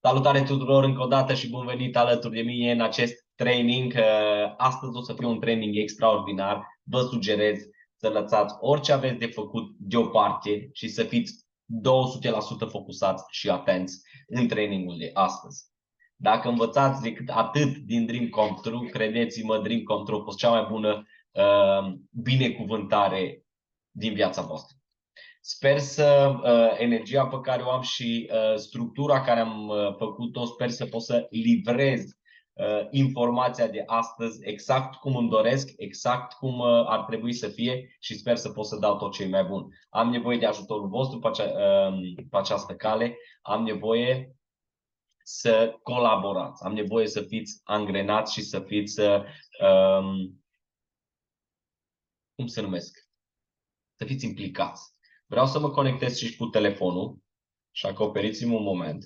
Salutare tuturor încă o dată și bun venit alături de mine în acest training. Astăzi o să fie un training extraordinar. Vă sugerez să lăsați orice aveți de făcut deoparte și să fiți 200% focusați și atenți în trainingul de astăzi. Dacă învățați decât atât din Dream Come True, credeți-mă, Dream Come True a fost cea mai bună binecuvântare din viața voastră. Sper să energia pe care o am și structura care am făcut-o, sper să pot să livrez informația de astăzi exact cum îmi doresc, exact cum ar trebui să fie și sper să pot să dau tot ce e mai bun. Am nevoie de ajutorul vostru pe această cale, am nevoie să colaborați, am nevoie să fiți angrenați și să fiți, cum se numesc, să fiți implicați. Vreau să mă conectez și cu telefonul și acoperiți-mi un moment.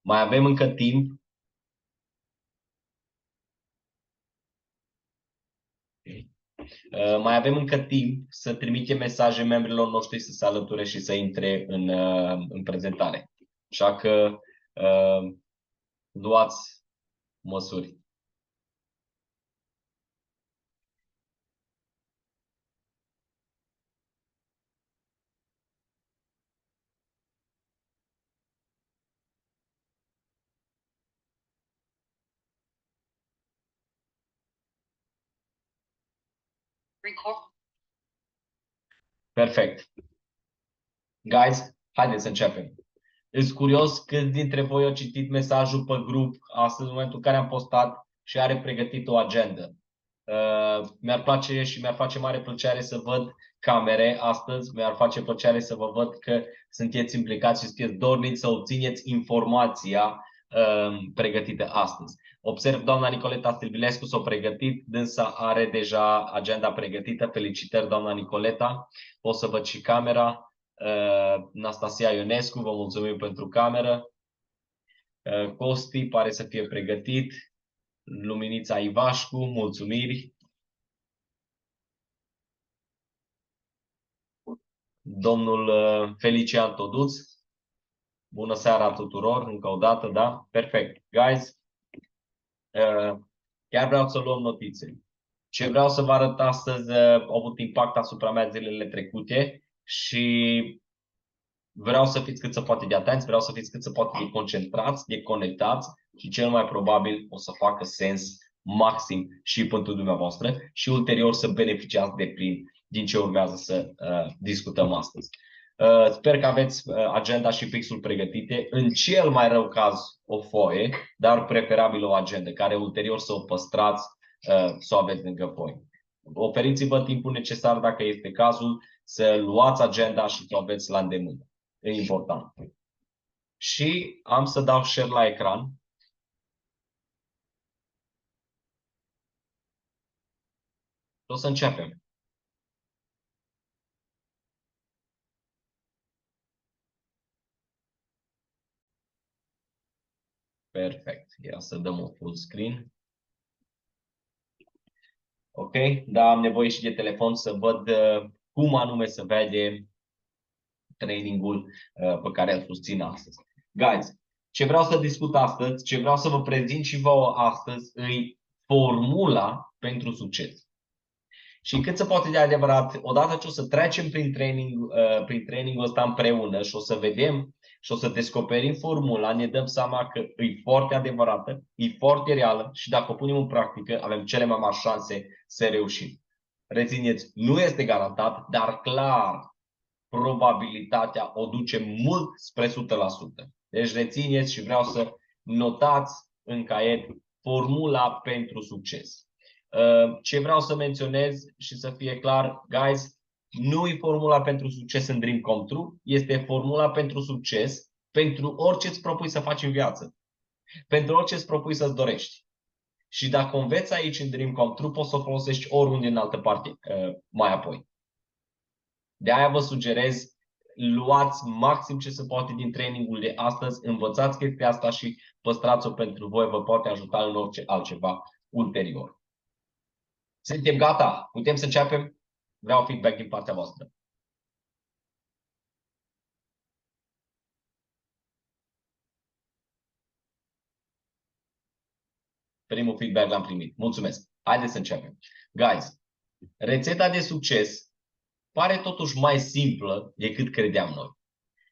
Mai avem încă timp. Mai avem încă timp să trimitem mesaje membrilor noștri să se alăture și să intre în prezentare. Așa că luați măsuri. Perfect. Guys, haideți să începem. Sunt curios câți dintre voi au citit mesajul pe grup astăzi, în momentul în care am postat și are pregătit o agendă. Mi-ar place și mi-ar face mare plăcere să văd camere astăzi, mi-ar face plăcere să vă văd că sunteți implicați și sunteți dorniți să obțineți informația pregătită astăzi. Observ doamna Nicoleta Stilvilescu s-a pregătit, dânsa are deja agenda pregătită. Felicitări, doamna Nicoleta. Pot să văd și camera. Nastasia Ionescu, vă mulțumim pentru cameră. Costi pare să fie pregătit. Luminița Ivașcu, mulțumiri. Domnul Felician Toduț. Bună seara tuturor, încă o dată, da? Perfect. Guys, chiar vreau să luăm notițe. Ce vreau să vă arăt astăzi a avut impact asupra mea zilele trecute și vreau să fiți cât se poate de atenți, vreau să fiți cât se poate de concentrați, de conectați și cel mai probabil o să facă sens maxim și pentru dumneavoastră și ulterior să beneficiați de plin din ce urmează să discutăm astăzi. Sper că aveți agenda și fixul pregătite, în cel mai rău caz o foaie, dar preferabil o agenda care ulterior să o păstrați, să o aveți lângă voi. Oferiți-vă timpul necesar dacă este cazul să luați agenda și să o aveți la îndemână. E important. Și am să dau share la ecran. O să începem. Perfect. Ia să dăm un full screen. Ok? Da, am nevoie și de telefon să văd cum anume se vede trainingul pe care îl susțin astăzi. Guys, ce vreau să discut astăzi, ce vreau să vă prezint și vouă astăzi, e formula pentru succes. Și cât se poate de adevărat, odată ce o să trecem prin trainingul ăsta împreună și o să vedem și o să descoperim formula, ne dăm seama că e foarte adevărată, e foarte reală și dacă o punem în practică, avem cele mai mari șanse să reușim. Rețineți, nu este garantat, dar clar, probabilitatea o duce mult spre 100%. Deci rețineți și vreau să notați în caiet formula pentru succes. Ce vreau să menționez și să fie clar, guys, nu e formula pentru succes în Dream Come True, este formula pentru succes pentru orice îți propui să faci în viață, pentru orice îți propui să-ți dorești. Și dacă o înveți aici în Dream Come True, poți să o folosești oriunde în altă parte mai apoi. De aia vă sugerez, luați maxim ce se poate din trainingul de astăzi, învățați chestia asta și păstrați-o pentru voi, vă poate ajuta în orice altceva ulterior. Suntem gata? Putem să începem? Vreau feedback din partea voastră. Primul feedback l-am primit. Mulțumesc. Haideți să începem. Guys, rețeta de succes pare totuși mai simplă decât credeam noi.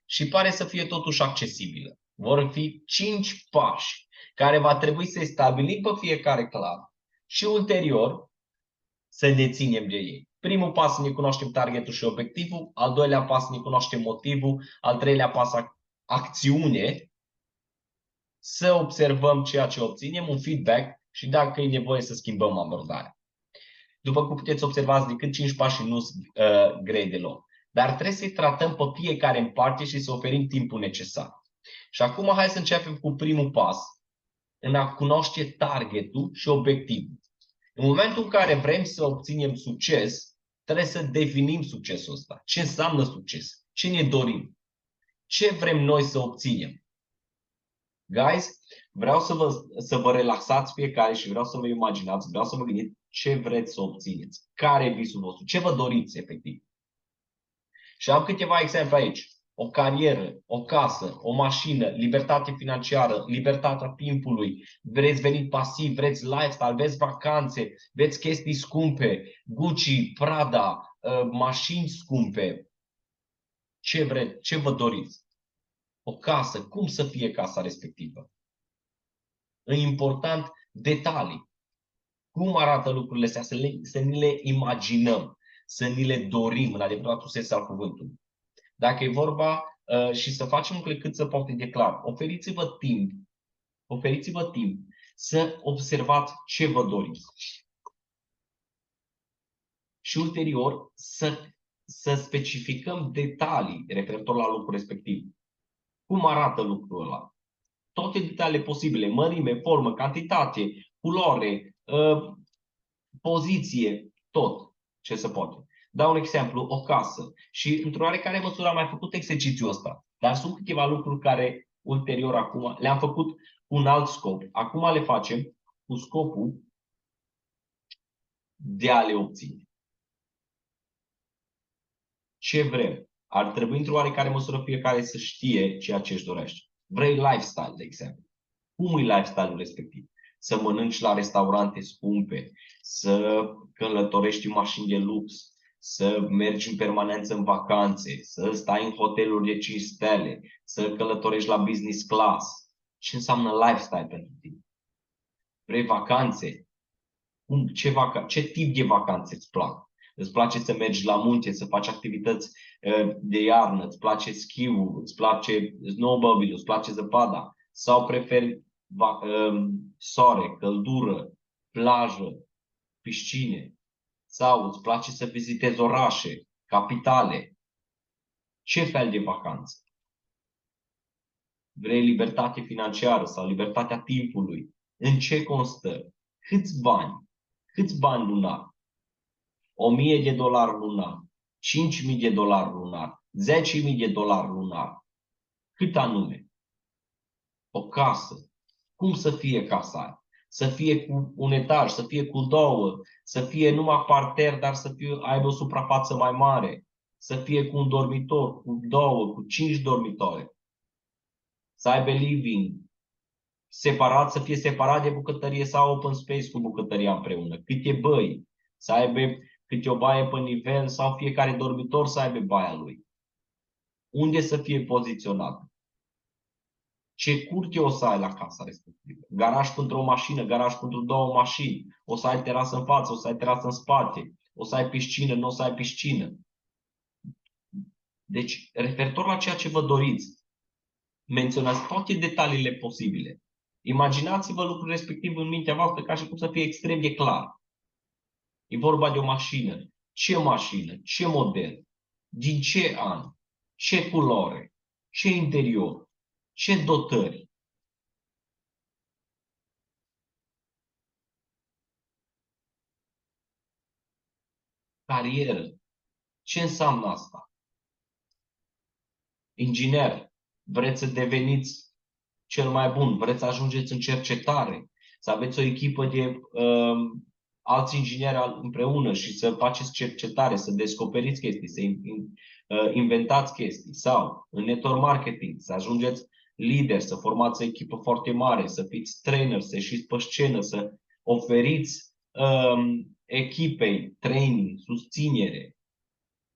Și pare să fie totuși accesibilă. Vor fi 5 pași care va trebui să-i stabilim pe fiecare clar și ulterior să ne ținem de ei. Primul pas să ne cunoaștem targetul și obiectivul, al doilea pas să ne cunoaștem motivul, al treilea pas acțiune, să observăm ceea ce obținem, un feedback și dacă e nevoie să schimbăm abordarea. După cum puteți observa, decât 5 pași nu sunt grei deloc. Dar trebuie să-i tratăm pe fiecare în parte și să oferim timpul necesar. Și acum hai să începem cu primul pas, în a cunoaște targetul și obiectivul. În momentul în care vrem să obținem succes, trebuie să definim succesul ăsta. Ce înseamnă succes? Ce ne dorim? Ce vrem noi să obținem? Guys, vreau să vă relaxați fiecare și vreau să vă imaginați, vreau să vă gândiți ce vreți să obțineți. Care e visul vostru? Ce vă doriți efectiv? Și am câteva exemple aici. O carieră, o casă, o mașină, libertate financiară, libertatea timpului, vreți venit pasiv, vreți lifestyle, vreți vacanțe, vreți chestii scumpe, Gucci, Prada, mașini scumpe. Ce vreți? Ce vă doriți? O casă, cum să fie casa respectivă? E important detalii. Cum arată lucrurile astea? Să ni le imaginăm, să ni le dorim în adevăratul sens al cuvântului. Dacă e vorba și să facem cât se poate de clar, oferiți-vă timp să observați ce vă doriți. Și ulterior să specificăm detalii referitor la lucrul respectiv. Cum arată lucrul ăla? Toate detaliile posibile, mărime, formă, cantitate, culoare, poziție, tot ce se poate. Dau un exemplu, o casă. Și într-o oarecare măsură am mai făcut exercițiul ăsta. Dar sunt câteva lucruri care ulterior acum le-am făcut cu un alt scop. Acum le facem cu scopul de a le obține. Ce vrem? Ar trebui într-o oarecare măsură fiecare să știe ceea ce își dorește. Vrei lifestyle, de exemplu. Cum e lifestyle-ul respectiv? Să mănânci la restaurante scumpe, să călătorești în mașini de lux, să mergi în permanență în vacanțe, să stai în hoteluri de 5 stele, să călătorești la business class. Ce înseamnă lifestyle pentru tine? Vrei vacanțe? Ce tip de vacanțe îți plac? Îți place să mergi la munte, să faci activități de iarnă, îți place schiul, îți place snowmobile, îți place zăpada? Sau preferi soare, căldură, plajă, piscine? Sau îți place să vizitezi orașe, capitale? Ce fel de vacanță? Vrei libertate financiară sau libertatea timpului? În ce constă? Câți bani? Câți bani lunar? $1.000 lunar, $5.000 lunar, $10.000 lunar. Cât anume? O casă. Cum să fie casa aia? Să fie cu un etaj, să fie cu două, să fie numai parter, dar să aibă o suprafață mai mare, să fie cu un dormitor, cu două, cu 5 dormitoare, să aibă living separat, să fie separat de bucătărie sau open space cu bucătăria împreună, câte băi, să aibă câte o baie pe nivel sau fiecare dormitor să aibă baia lui. Unde să fie poziționat? Ce curte o să ai la casa respectivă? Garaj pentru o mașină, garaj pentru 2 mașini. O să ai terasă în față, o să ai terasă în spate. O să ai piscină, nu o să ai piscină. Deci, referitor la ceea ce vă doriți, menționați toate detaliile posibile. Imaginați-vă lucrul respectiv în mintea voastră ca și cum să fie extrem de clar. E vorba de o mașină. Ce mașină? Ce model? Din ce an? Ce culoare? Ce interior? Ce dotări? Carieră. Ce înseamnă asta? Inginer. Vreți să deveniți cel mai bun? Vreți să ajungeți în cercetare? Să aveți o echipă de alți ingineri împreună și să faceți cercetare, să descoperiți chestii, să inventați chestii. Sau în network marketing, să ajungeți lider, să formați o echipă foarte mare, să fiți trainer, să ieșiți pe scenă, să oferiți echipei training, susținere.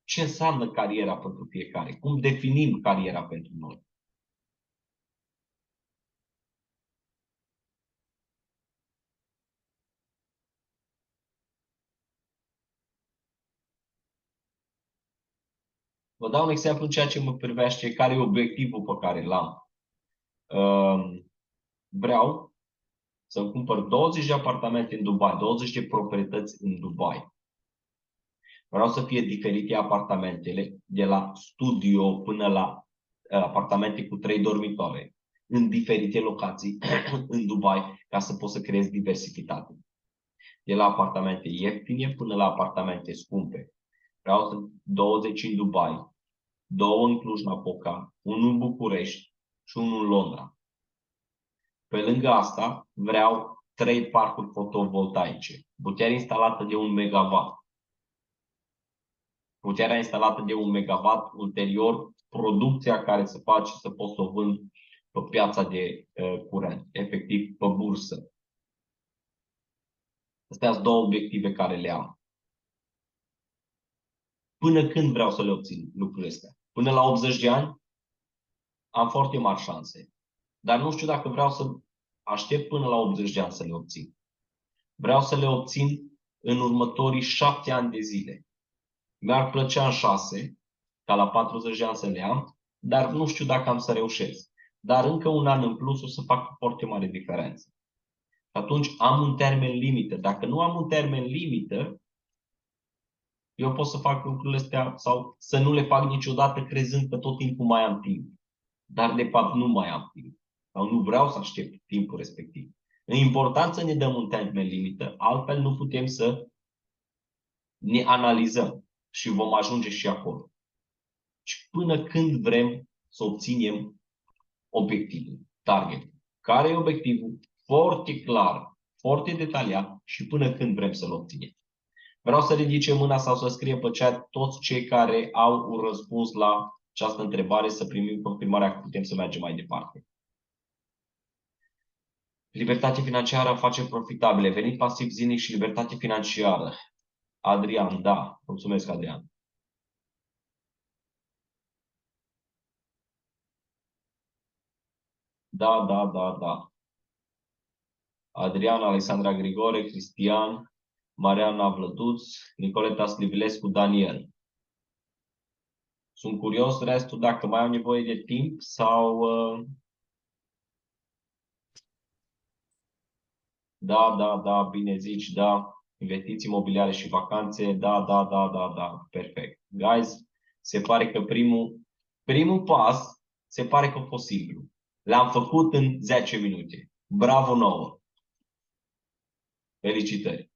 Ce înseamnă cariera pentru fiecare? Cum definim cariera pentru noi? Vă dau un exemplu în ceea ce mă privește, care e obiectivul pe care l-am. Vreau să-mi cumpăr 20 de apartamente în Dubai, 20 de proprietăți în Dubai. Vreau să fie diferite apartamentele, de la studio până la apartamente cu 3 dormitoare, în diferite locații în Dubai, ca să pot să creez diversitate. De la apartamente ieftine până la apartamente scumpe. Vreau să 20 în Dubai, 2 în Cluj-Napoca, 1 în București și 1 în Londra. Pe lângă asta, vreau 3 parcuri fotovoltaice, putere instalată de 1 megawatt. Puterea instalată de 1 megawatt, ulterior producția care se face să pot să o vând pe piața de curent, efectiv pe bursă. Astea sunt 2 obiective care le am. Până când vreau să le obțin lucrurile astea? Până la 80 de ani? Am foarte mari șanse. Dar nu știu dacă vreau să aștept până la 80 de ani să le obțin. Vreau să le obțin în următorii 7 ani de zile. Mi-ar plăcea în 6, ca la 40 de ani să le am, dar nu știu dacă am să reușesc. Dar încă un an în plus o să fac o foarte mare diferență. Atunci am un termen limită. Dacă nu am un termen limită, eu pot să fac lucrurile astea sau să nu le fac niciodată crezând că tot timpul mai am timp. Dar de fapt nu mai am timp. Sau nu vreau să aștept timpul respectiv. E important să ne dăm un termen limită, altfel nu putem să ne analizăm și vom ajunge și acolo. Și până când vrem să obținem obiectivul, target. Care e obiectivul? Foarte clar, foarte detaliat și până când vrem să-l obținem. Vreau să ridice mâna sau să scrie pe chat toți cei care au un răspuns la această întrebare, să primim confirmarea că putem să mergem mai departe. Libertate financiară, afaceri profitabile, venit pasiv zilnic și libertate financiară. Adrian, da. Mulțumesc, Adrian. Da, da, da, da. Adrian, Alexandra Grigore, Cristian, Mariana Vlăduț, Nicoleta Slivilescu, Daniel. Sunt curios restul dacă mai am nevoie de timp sau... Da, da, da, bine zici, da. Investiții imobiliare și vacanțe, da, da, da, da, da. Perfect. Guys, se pare că primul pas se pare că a fost simplu. L-am făcut în 10 minute. Bravo nouă! Felicitări!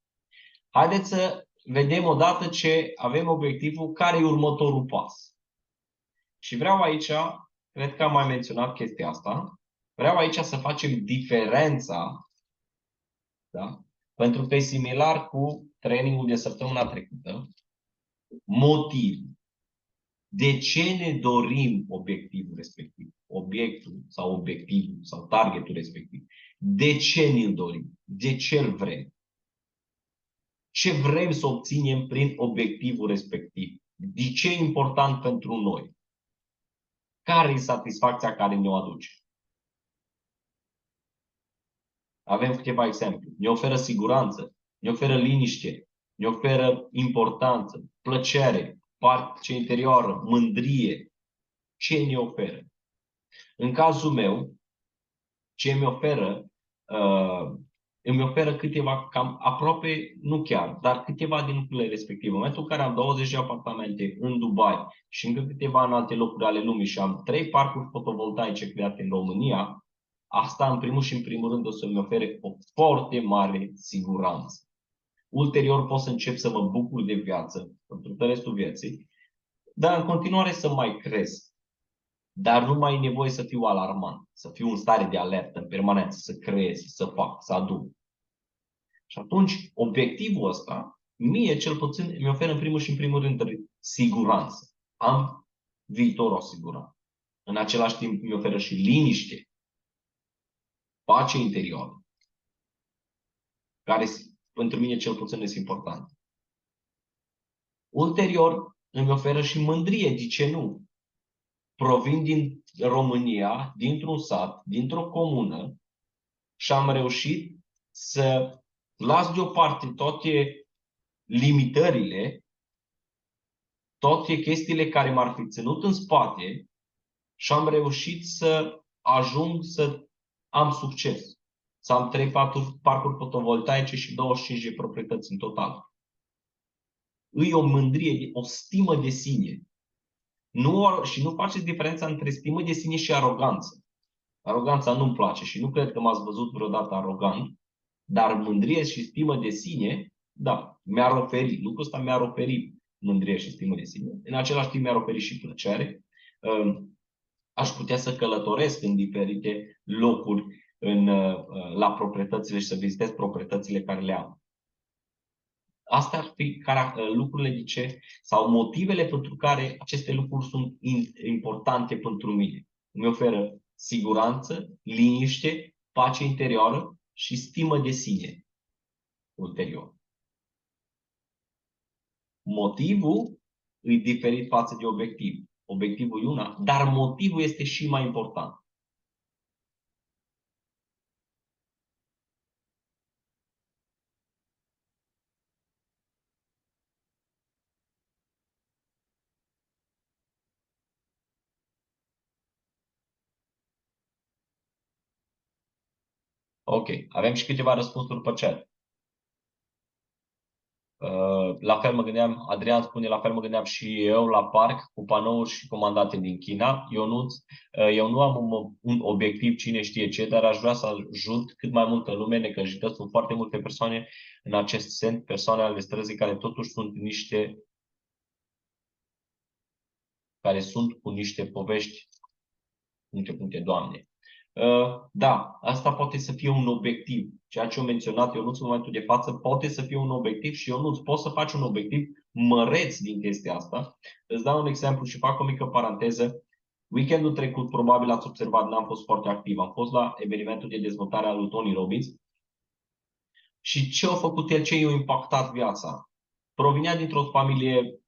Haideți să vedem odată ce avem obiectivul, care e următorul pas. Și vreau aici, cred că am mai menționat chestia asta, vreau aici să facem diferența, da? Pentru că e similar cu trainingul de săptămâna trecută, motiv. De ce ne dorim obiectivul respectiv? Obiectul sau obiectivul sau targetul respectiv. De ce ne-l dorim? De ce îl vrem? Ce vrem să obținem prin obiectivul respectiv? De ce e important pentru noi? Care e satisfacția care ne-o aduce? Avem câteva exemple. Ne oferă siguranță, ne oferă liniște, ne oferă importanță, plăcere, pace interioară, mândrie. Ce ne oferă? În cazul meu, ce mi oferă, îmi oferă câteva, cam aproape, nu chiar, dar câteva din lucrurile respective. În momentul în care am 20 de apartamente în Dubai și încă câteva în alte locuri ale lumii și am 3 parcuri fotovoltaice create în România, asta în primul și în primul rând o să-mi ofere o foarte mare siguranță. Ulterior pot să încep să mă bucur de viață pentru restul vieții, dar în continuare să mai cresc. Dar nu mai e nevoie să fiu alarmant, să fiu în stare de alertă în permanență, să creez, să fac, să aduc. Și atunci, obiectivul ăsta, mie cel puțin, mi oferă în primul și în primul rând siguranță. Am viitorul asigurat. În același timp îmi oferă și liniște, pace interioară, care pentru mine cel puțin este important. Ulterior, îmi oferă și mândrie, de ce nu? Provin din România, dintr-un sat, dintr-o comună și am reușit să las deoparte toate limitările, toate chestiile care m-ar fi ținut în spate și am reușit să ajung să am succes. Să am 3 parcuri fotovoltaice și 25 de proprietăți în total. Îi o mândrie, o stimă de sine. Și nu faceți diferența între stimă de sine și aroganță. Aroganța nu-mi place și nu cred că m-ați văzut vreodată arogant, dar mândrie și stimă de sine, da, mi-ar oferi. Lucrul ăsta mi-ar oferi mândrie și stimă de sine. În același timp mi-ar oferi și plăcere. Aș putea să călătoresc în diferite locuri la proprietățile și să vizitez proprietățile care le am. Astea ar fi lucrurile sau motivele pentru care aceste lucruri sunt importante pentru mine. Îmi oferă siguranță, liniște, pace interioară și stimă de sine ulterior. Motivul e diferit față de obiectiv. Obiectivul e una, dar motivul este și mai important. Ok, avem și câteva răspunsuri pe chat. La fel mă gândeam, Adrian spune, la fel mă gândeam și eu la parc cu panouri și comandate din China. Eu nu am un obiectiv cine știe ce, dar aș vrea să ajut cât mai multă lume necăjită. Sunt foarte multe persoane în acest sens, persoane ale străzii care totuși sunt cu niște povești, puncte, Doamne. Da, asta poate să fie un obiectiv. Ceea ce am menționat Ionuț în momentul de față poate să fie un obiectiv și Ionuț, poți să faci un obiectiv măreț din chestia asta. Îți dau un exemplu și fac o mică paranteză. Weekendul trecut, probabil ați observat, n-am fost foarte activ. Am fost la evenimentul de dezvoltare al lui Tony Robbins și ce a făcut el, ce i-a impactat viața. Provinea dintr-o familie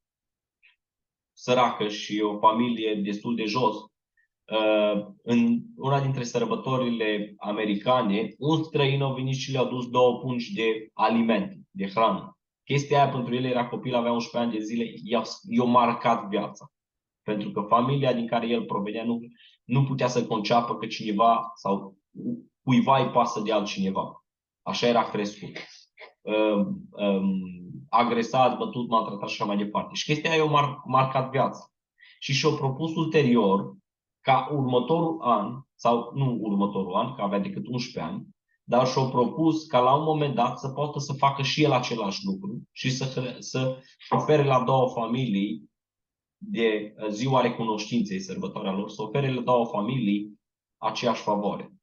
săracă și o familie destul de jos. În una dintre sărbătorile americane, un străin a venit și le-a dus 2 pungi de alimente, de hrană. Chestia aia pentru el era copil, avea 11 ani de zile, i-a marcat viața. Pentru că familia din care el provenea nu putea să conceapă că cineva sau cuiva îi pasă de altcineva. Așa era crescut. Agresat, bătut, maltratat și așa mai departe. Și chestia aia i-a marcat viața. Și și-a propus ulterior ca următorul an, sau nu următorul an, că avea decât 11 ani, dar și-a propus ca la un moment dat să poată să facă și el același lucru și să ofere la 2 familii de ziua recunoștinței, sărbătoarea lor, să ofere la 2 familii aceeași favoare.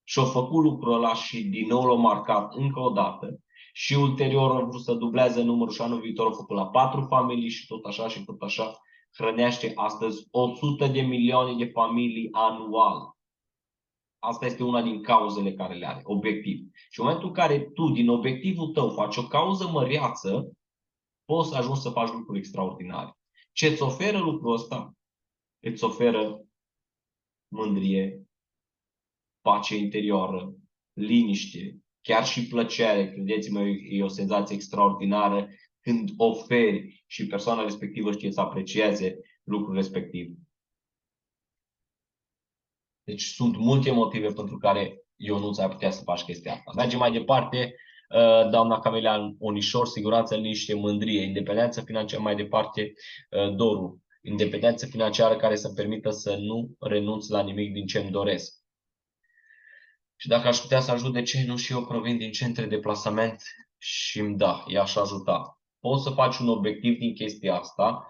Și-a făcut lucrul ăla și din nou l-a marcat încă o dată și ulterior a vrut să dubleze numărul și anul viitor a făcut la 4 familii și tot așa și tot așa. Hrănește astăzi 100 de milioane de familii anual. Asta este una din cauzele care le are, obiectiv. Și în momentul în care tu, din obiectivul tău, faci o cauză măreață, poți să ajungi să faci lucruri extraordinare. Ce îți oferă lucrul ăsta? Îți oferă mândrie, pace interioară, liniște, chiar și plăcere. Credeți-mă, e o senzație extraordinară când oferi și persoana respectivă știe să aprecieze lucrul respectiv. Deci sunt multe motive pentru care Ionuț ar putea să faci chestia asta. Mergem mai departe. Doamna Camelia Onișor, siguranță, liniște, mândrie, independență financiară, mai departe, Doru. Independență financiară care să-mi permită să nu renunț la nimic din ce îmi doresc. Și dacă aș putea să ajut, de ce nu și eu provin din centre de plasament și i-aș ajuta. Poți să faci un obiectiv din chestia asta,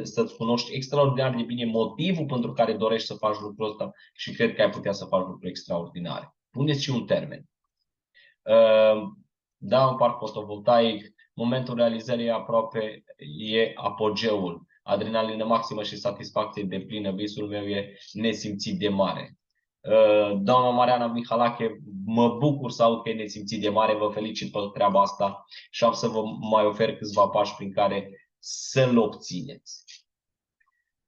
să-ți cunoști extraordinar de bine motivul pentru care dorești să faci lucrul ăsta și cred că ai putea să faci lucruri extraordinare. Puneți și un termen. Da, un parc fotovoltaic, momentul realizării e aprogeul. adrenalină maximă și satisfacție deplină. Visul meu e nesimțit de mare. Doamna Mariana Mihalache, mă bucur să aud că e nesimțit de mare, vă felicit pe treaba asta și am să vă mai ofer câțiva pași prin care să-l obțineți.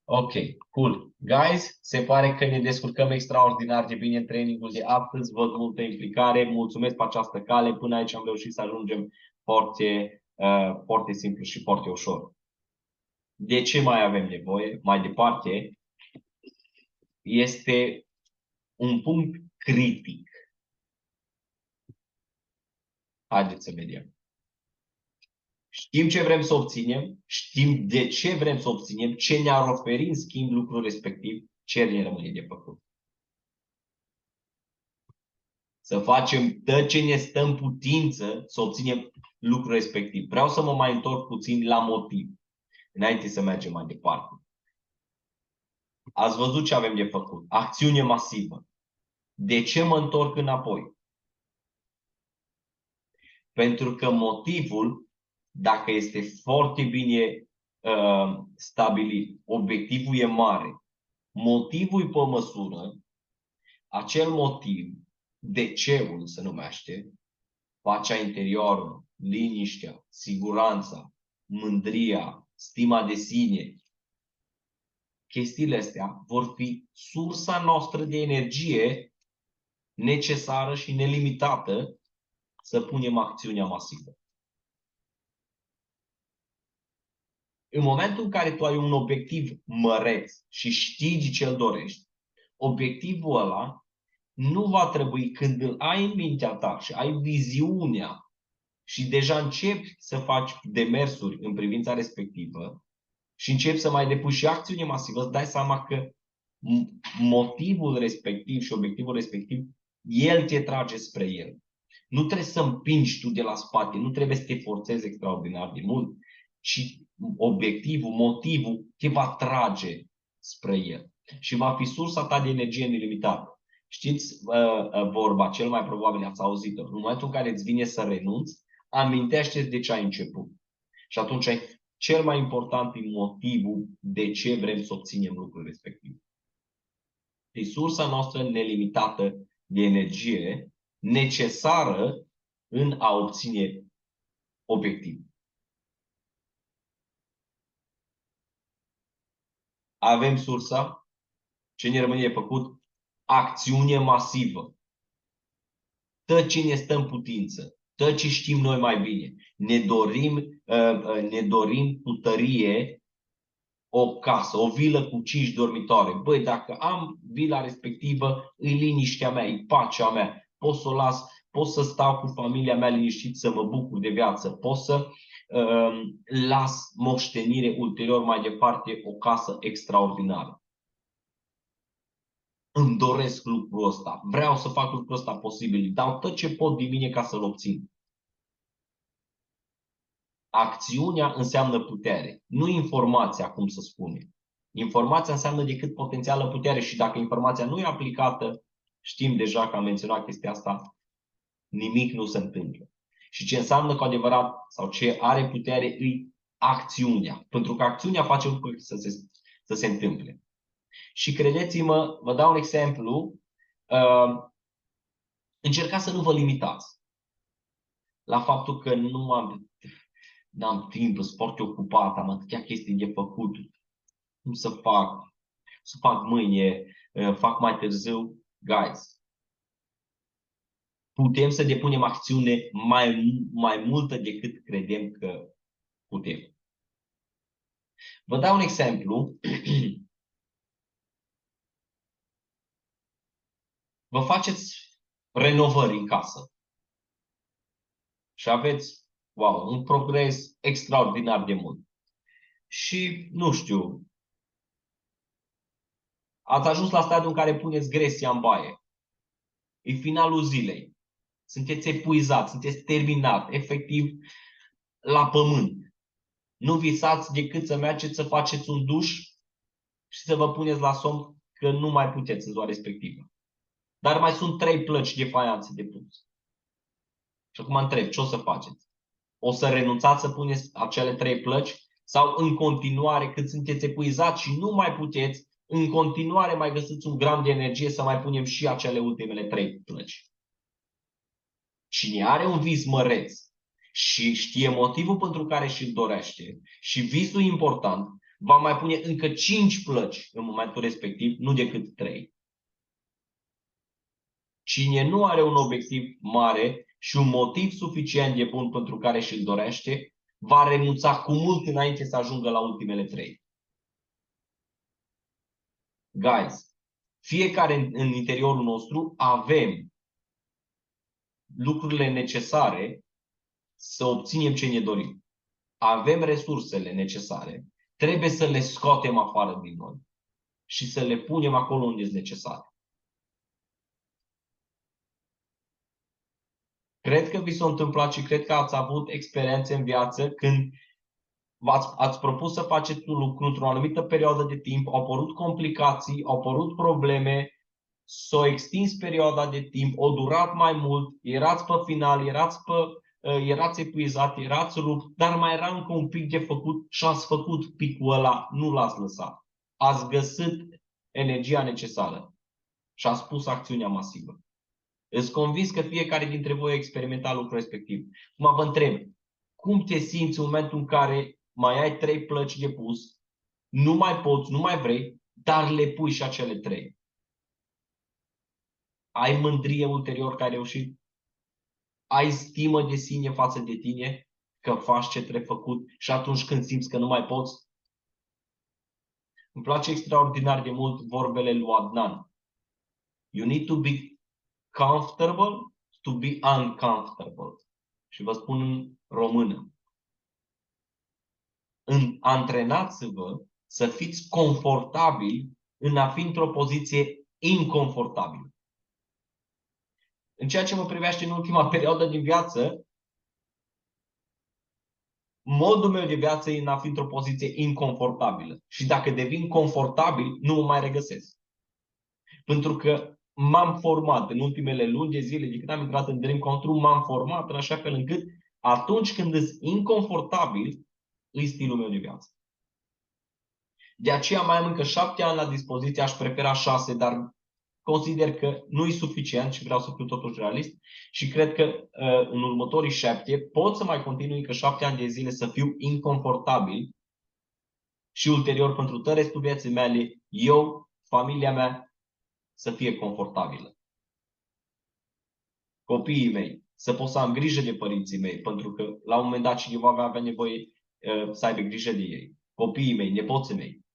Ok, cool. Guys, se pare că ne descurcăm extraordinar de bine în trainingul de astăzi, văd multă implicare, mulțumesc pe această cale, până aici am reușit să ajungem foarte simplu și foarte ușor. De ce mai avem nevoie? Mai departe, este un punct critic. Haideți să vedem. Știm ce vrem să obținem, știm de ce vrem să obținem, ce ne-ar oferi în schimb lucrul respectiv, ce ne rămâne de făcut. Să facem tot ce ne stă în putință să obținem lucrul respectiv. Vreau să mă mai întorc puțin la motiv, înainte să mergem mai departe. Ați văzut ce avem de făcut. Acțiune masivă. De ce mă întorc înapoi? Pentru că motivul, dacă este foarte bine stabilit, obiectivul e mare, motivul e pe măsură, acel motiv, de ce-ul se numește, pacea interioară, liniștea, siguranța, mândria, stima de sine, chestiile astea vor fi sursa noastră de energie necesară și nelimitată să punem acțiunea masivă. În momentul în care tu ai un obiectiv măreț și știi ce îl dorești, obiectivul ăla nu va trebui, când îl ai în mintea ta și ai viziunea și deja începi să faci demersuri în privința respectivă și începi să mai depui și acțiune masivă, îți dai seama că motivul respectiv și obiectivul respectiv, el te trage spre el. Nu trebuie să împingi tu de la spate, nu trebuie să te forțezi extraordinar de mult, ci obiectivul, motivul te va trage spre el și va fi sursa ta de energie nelimitată. Știți vorba, cel mai probabil ați auzit-o, în momentul în care îți vine să renunți, amintește-ți de ce ai început. Și atunci cel mai important e motivul de ce vrem să obținem lucrul respectiv. E sursa noastră nelimitată de energie necesară în a obține obiectivul. Avem sursa, ce ne rămâne de făcut? Acțiune masivă. Tot ce ne stă în putință, tot ce știm noi mai bine. Ne dorim cu tărie o casă, o vilă cu 5 dormitoare. Băi, dacă am vila respectivă, e liniștea mea, e pacea mea. Pot să o las, pot să stau cu familia mea liniștit, să mă bucur de viață. Pot să las moștenire ulterior mai departe o casă extraordinară. Îmi doresc lucrul ăsta. Vreau să fac lucrul ăsta posibil. Dau tot ce pot din mine ca să-l obțin. Acțiunea înseamnă putere, nu informația, cum să spune. Informația înseamnă decât potențială putere și dacă informația nu e aplicată, știm deja că am menționat chestia asta, nimic nu se întâmplă. Și ce înseamnă cu adevărat sau ce are putere e acțiunea. Pentru că acțiunea face lucruri să se întâmple. Și credeți-mă, vă dau un exemplu, încercați să nu vă limitați la faptul că n-am timp, sunt foarte ocupat, am atâtea chestii de făcut, cum să fac, mâine, fac mai târziu. Guys, putem să depunem acțiune mai multă decât credem că putem. Vă dau un exemplu. Vă faceți renovări în casă și aveți, wow, un progres extraordinar de mult. Și, nu știu, ați ajuns la stadiul în care puneți gresia în baie. E finalul zilei. Sunteți epuizați, sunteți terminat, efectiv la pământ. Nu visați decât să mergeți să faceți un duș și să vă puneți la somn că nu mai puteți în ziua respectivă. Dar mai sunt 3 plăci de faianțe de pus. Și acum întreb, ce o să faceți? O să renunțați să puneți acele 3 plăci Sau în continuare, când sunteți epuizați și nu mai puteți, în continuare mai găsiți un gram de energie să mai punem și acele ultimele 3 plăci. Cine are un vis măreț și știe motivul pentru care și-l dorește și visul important, va mai pune încă 5 plăci în momentul respectiv, nu decât 3. Cine nu are un obiectiv mare și un motiv suficient de bun pentru care și-l dorește, va renunța cu mult înainte să ajungă la ultimele 3. Guys, fiecare în interiorul nostru avem lucrurile necesare să obținem ce ne dorim. Avem resursele necesare, trebuie să le scoatem afară din noi și să le punem acolo unde este necesar. Cred că vi s-a întâmplat și cred că ați avut experiențe în viață când ați propus să faceți un lucru într-o anumită perioadă de timp, au apărut complicații, au apărut probleme, s-a extins perioada de timp, o durat mai mult, erați pe final, erați epuizat, erați rupt, dar mai era încă un pic de făcut și ați făcut picul ăla, nu l-ați lăsat. Ați găsit energia necesară și ați pus acțiunea masivă. Îs convins că fiecare dintre voi a experimentat lucrul respectiv. Acum vă întreb, cum te simți în momentul în care mai ai 3 plăci de pus, nu mai poți, nu mai vrei, dar le pui și acele 3? Ai mândrie ulterior că ai reușit? Ai stimă de sine față de tine că faci ce trebuie făcut și atunci când simți că nu mai poți? Îmi place extraordinar de mult vorbele lui Adnan. You need to be comfortable to be uncomfortable. Și vă spun în română. Antrenați-vă să fiți confortabili în a fi într-o poziție inconfortabilă. În ceea ce mă privește în ultima perioadă din viață, modul meu de viață e în a fi într-o poziție inconfortabilă. Și dacă devin confortabil, nu mă mai regăsesc. Pentru că m-am format în ultimele luni de zile, de când am intrat în Dream Control, m-am format în așa fel încât atunci când sunt inconfortabil, e stilul meu de viață. De aceea mai am încă 7 ani la dispoziție, aș prefera 6, dar consider că nu e suficient și vreau să fiu totuși realist și cred că în următorii 7 pot să mai continui încă 7 ani de zile să fiu inconfortabil și ulterior pentru tot restul vieții mele, eu, familia mea, să fie confortabilă. Copiii mei, să pot să am grijă de părinții mei, pentru că la un moment dat cineva va avea nevoie să aibă grijă de ei. Copiii mei, nepoții mei.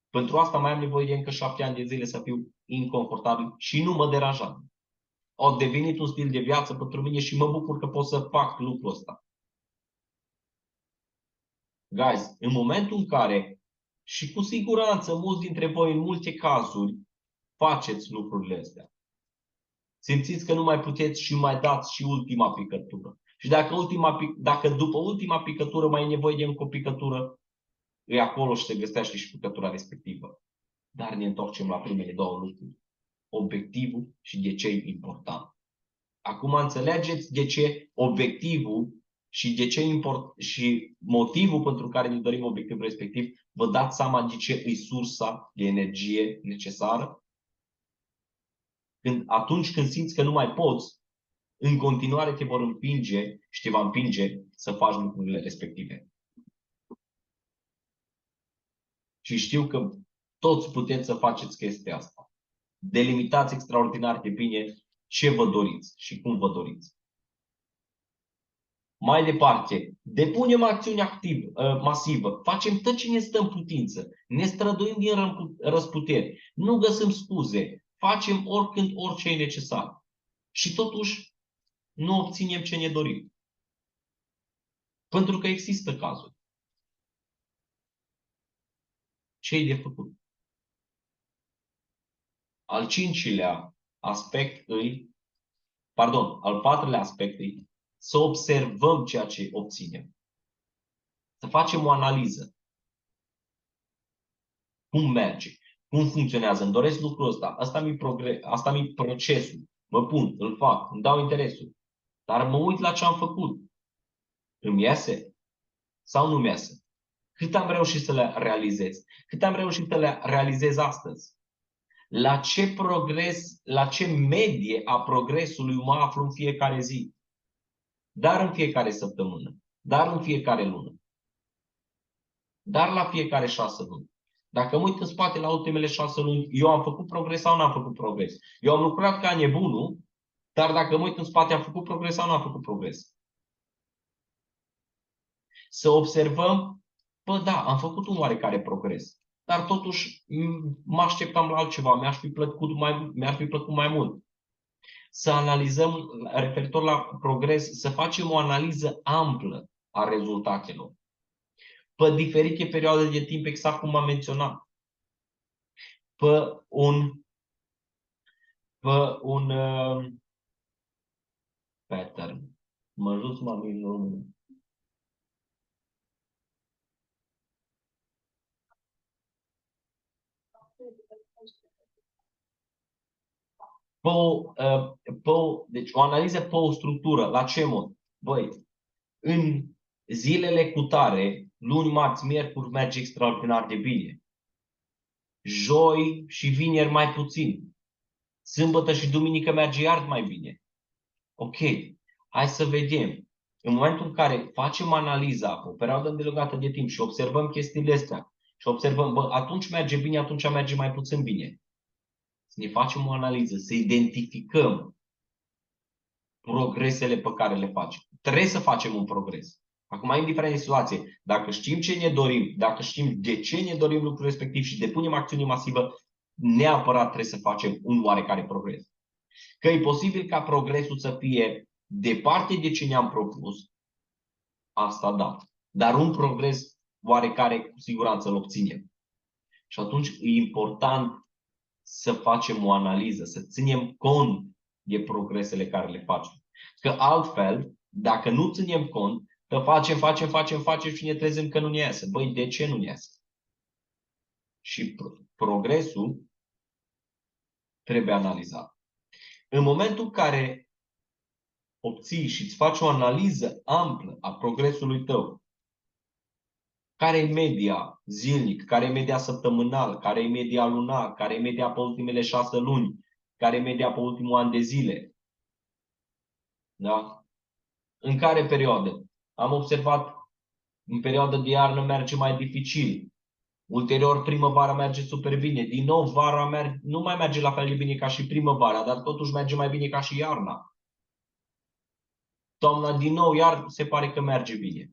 Pentru asta mai am nevoie de încă 7 ani de zile să fiu inconfortabil și nu mă deranjează. Au devenit un stil de viață pentru mine și mă bucur că pot să fac lucrul ăsta. Guys, în momentul în care, și cu siguranță mulți dintre voi în multe cazuri, faceți lucrurile astea. Simțiți că nu mai puteți și mai dați și ultima picătură. Și dacă după ultima picătură mai e nevoie de încă o picătură, e acolo și se găsește și picătura respectivă. Dar ne întoarcem la primele 2 lucruri. Obiectivul și de ce e important. Acum înțelegeți de ce obiectivul și de ce și motivul pentru care ne dorim obiectivul respectiv, vă dați seama de ce e sursa de energie necesară? Atunci când simți că nu mai poți, în continuare te vor împinge și te va împinge să faci lucrurile respective. Și știu că toți puteți să faceți chestia asta. Delimitați extraordinar de bine ce vă doriți și cum vă doriți. Mai departe, depunem acțiuni masivă, facem tot ce ne stă în putință, ne străduim din răsputeri, nu găsim scuze, facem oricând orice e necesar. Și totuși nu obținem ce ne dorim. Pentru că există cazuri. Ce-i de făcut? Al 5-lea aspect al 4-lea aspect îi să observăm ceea ce obținem. Să facem o analiză. Cum merge? Cum funcționează? Îmi doresc lucrul ăsta. Asta mi-i procesul. Mă pun, îl fac, îmi dau interesul. Dar mă uit la ce am făcut. Îmi iese? Sau nu-mi iese? Cât am reușit să le realizez? Cât am reușit să le realizez astăzi? La ce progres, la ce medie a progresului mă aflu în fiecare zi? Dar în fiecare săptămână, dar în fiecare lună, dar la fiecare 6 luni. Dacă mă uit în spate la ultimele 6 luni, eu am făcut progres sau n-am făcut progres? Eu am lucrat ca nebunul, dar dacă mă uit în spate, am făcut progres sau n-am făcut progres? Să observăm, bă, da, am făcut un oarecare progres, dar totuși mă așteptam la altceva, mi-ar fi plăcut mai mult. Să analizăm, referitor la progres, să facem o analiză amplă a rezultatelor pe diferite perioade de timp, exact cum am menționat. Pe un pattern. Mă ajut să mă în română. Deci o analiză pe o structură. La ce mod? Băi, în zilele cutare, luni, marți, miercuri, merge extraordinar de bine. Joi și vineri mai puțin. Sâmbătă și duminică merge iar mai bine. Ok, hai să vedem. În momentul în care facem analiza pe o perioadă îndelungată de timp și observăm chestiile astea și observăm, bă, atunci merge bine, atunci merge mai puțin bine. Să ne facem o analiză, să identificăm progresele pe care le facem. Trebuie să facem un progres. Acum, indiferent de situație, dacă știm ce ne dorim, dacă știm de ce ne dorim lucrul respectiv și depunem acțiune masivă, neapărat trebuie să facem un oarecare progres. Că e posibil ca progresul să fie departe de ce ne-am propus, asta da. Dar un progres oarecare cu siguranță îl obținem. Și atunci e important să facem o analiză, să ținem cont de progresele care le facem. Că altfel, dacă nu ținem cont, că facem și ne trezim că nu ne iese. Băi, de ce nu ne iese? Și progresul trebuie analizat. În momentul în care obții și îți faci o analiză amplă a progresului tău, care e media zilnic, care e media săptămânal, care e media lunar, care e media pe ultimele 6 luni, care e media pe ultimul an de zile. Da? În care perioadă? Am observat, în perioada de iarnă merge mai dificil. Ulterior, primăvara merge super bine. Din nou, vara nu mai merge la fel de bine ca și primăvara, dar totuși merge mai bine ca și iarna. Toamna, din nou, iar se pare că merge bine.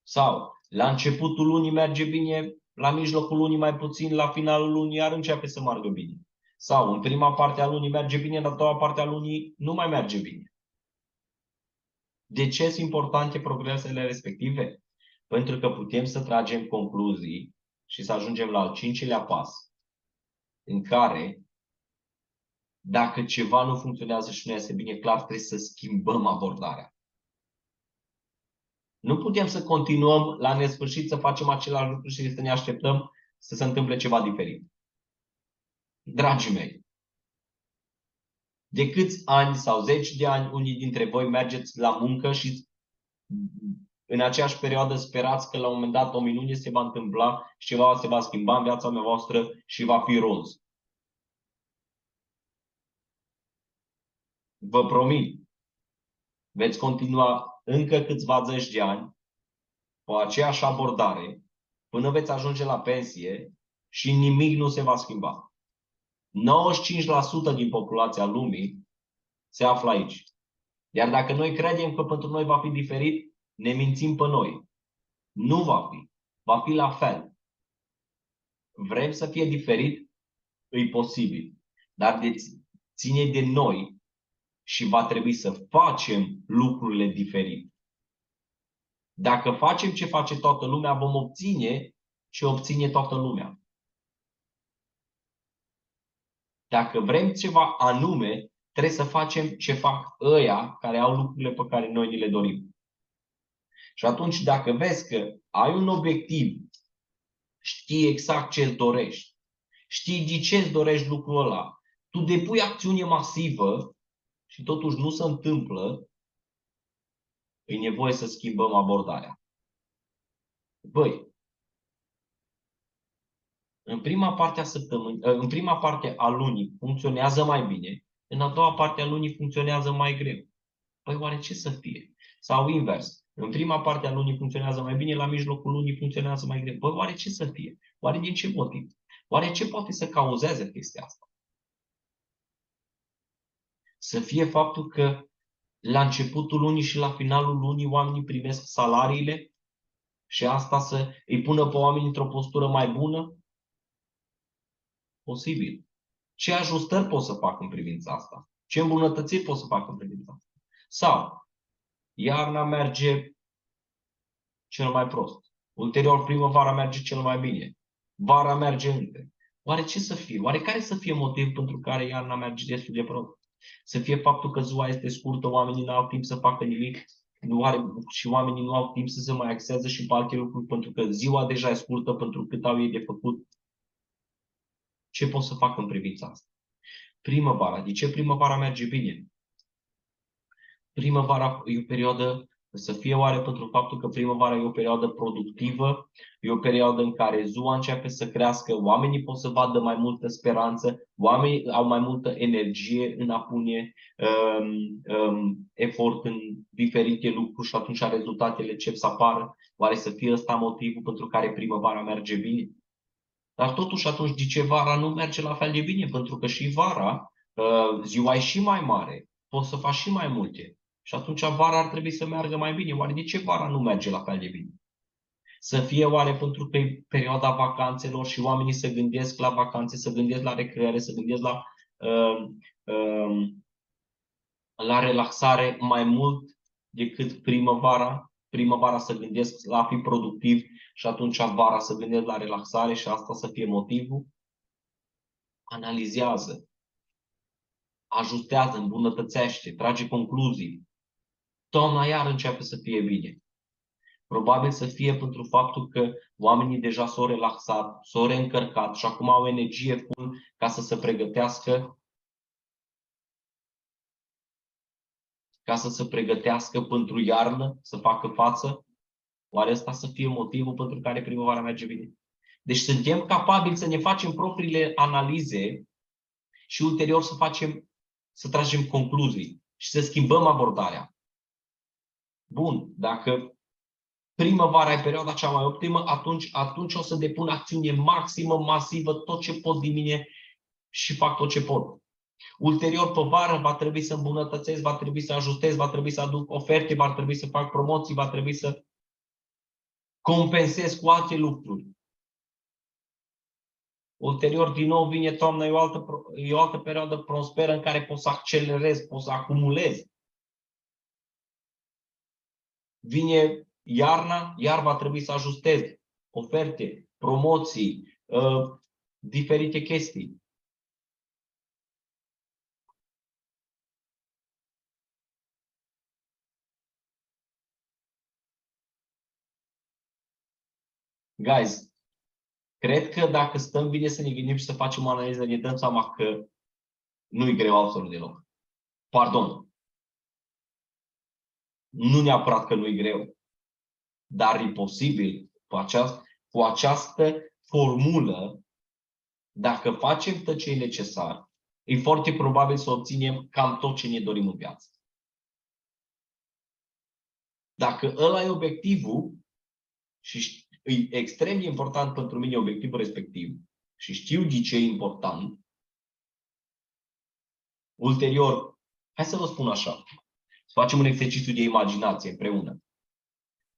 Sau, la începutul lunii merge bine, la mijlocul lunii mai puțin, la finalul lunii iar începe să meargă bine. Sau, în prima parte a lunii merge bine, în a doua parte a lunii nu mai merge bine. De ce sunt importante progresele respective? Pentru că putem să tragem concluzii și să ajungem la al 5-lea pas, în care, dacă ceva nu funcționează și nu iese bine, clar trebuie să schimbăm abordarea. Nu putem să continuăm la nesfârșit să facem același lucru și să ne așteptăm să se întâmple ceva diferit. Dragii mei, de câți ani sau 10 de ani unii dintre voi mergeți la muncă și în aceeași perioadă sperați că la un moment dat o minune se va întâmpla și ceva se va schimba în viața voastră și va fi roz. Vă promit, veți continua încă câțiva zeci de ani cu aceeași abordare până veți ajunge la pensie și nimic nu se va schimba. 95% din populația lumii se află aici. Iar dacă noi credem că pentru noi va fi diferit, ne mințim pe noi. Nu va fi. Va fi la fel. Vrem să fie diferit? E posibil. Dar ține de noi și va trebui să facem lucrurile diferit. Dacă facem ce face toată lumea, vom obține ce obține toată lumea. Dacă vrem ceva anume, trebuie să facem ce fac ăia care au lucrurile pe care noi ni le dorim. Și atunci, dacă vezi că ai un obiectiv, știi exact ce îți dorești, știi de ce îți dorești lucrul ăla, tu depui acțiune masivă și totuși nu se întâmplă, e nevoie să schimbăm abordarea. Băi, în prima parte a săptămânii, în prima parte a lunii funcționează mai bine, în a doua parte a lunii funcționează mai greu. Păi oare ce să fie? Sau invers. În prima parte a lunii funcționează mai bine, la mijlocul lunii funcționează mai greu. Păi oare ce să fie? Oare din ce motiv? Oare ce poate să cauzeze chestia asta? Să fie faptul că la începutul lunii și la finalul lunii oamenii primesc salariile și asta să îi pună pe oameni într-o postură mai bună? Posibil. Ce ajustări pot să fac în privința asta? Ce îmbunătățiri pot să fac în privința asta? Sau iarna merge cel mai prost. Ulterior, primăvara merge cel mai bine. Vara merge încă. Oare ce să fie? Oare care să fie motiv pentru care iarna merge destul de prost? Să fie faptul că ziua este scurtă, oamenii nu au timp să facă nimic și oamenii nu au timp să se mai axeze și pe alte lucruri pentru că ziua deja e scurtă pentru cât au ei de făcut. Ce pot să fac în privința asta? Primăvara. De ce primăvara merge bine? Primăvara e o perioadă, să fie oare pentru faptul că primăvara e o perioadă productivă, e o perioadă în care ziua începe să crească, oamenii pot să vadă mai multă speranță, oamenii au mai multă energie în a pune efort în diferite lucruri și atunci rezultatele încep să apară. Oare să fie ăsta motivul pentru care primăvara merge bine? Dar totuși atunci de ce vara nu merge la fel de bine? Pentru că și vara ziua e și mai mare, poți să faci și mai multe. Și atunci vara ar trebui să meargă mai bine. Oare de ce vara nu merge la fel de bine? Să fie oare pentru că e perioada vacanțelor și oamenii se gândesc la vacanțe, să gândesc la recreare, să gândesc uh, uh, la relaxare mai mult decât primăvara. Primăvara să gândesc la a fi productiv și atunci vara să gândesc la relaxare și asta să fie motivul. Analizează, ajustează, îmbunătățește, trage concluzii. Toamna iar începe să fie bine. Probabil să fie pentru faptul că oamenii deja s-au relaxat, s-au reîncărcat și acum au energie full ca să se pregătească pentru iarnă, să facă față. Oare ăsta să fie motivul pentru care primăvara merge bine? Deci suntem capabili să ne facem propriile analize și ulterior să tragem concluzii și să schimbăm abordarea. Bun, dacă primăvara e perioada cea mai optimă, atunci o să depun acțiune maximă, masivă, tot ce pot din mine și fac tot ce pot. Ulterior, pe vară, va trebui să îmbunătățesc, va trebui să ajustez, va trebui să aduc oferte, va trebui să fac promoții, va trebui să compensez cu alte lucruri. Ulterior, din nou, vine toamna, e o altă perioadă prosperă în care pot să accelerez, pot să acumulez. Vine iarna, iar va trebui să ajustez oferte, promoții, diferite chestii. Guys, cred că dacă stăm bine să ne gândim și să facem o analiză, ne dăm seama că nu-i greu absolut deloc. Pardon. Nu neapărat că nu-i greu, dar e posibil cu această formulă, dacă facem tot ce e necesar, e foarte probabil să obținem cam tot ce ne dorim în viață. Dacă ăla e obiectivul și e extrem de important pentru mine obiectivul respectiv și știu de ce e important, ulterior, hai să vă spun așa, să facem un exercițiu de imaginație împreună.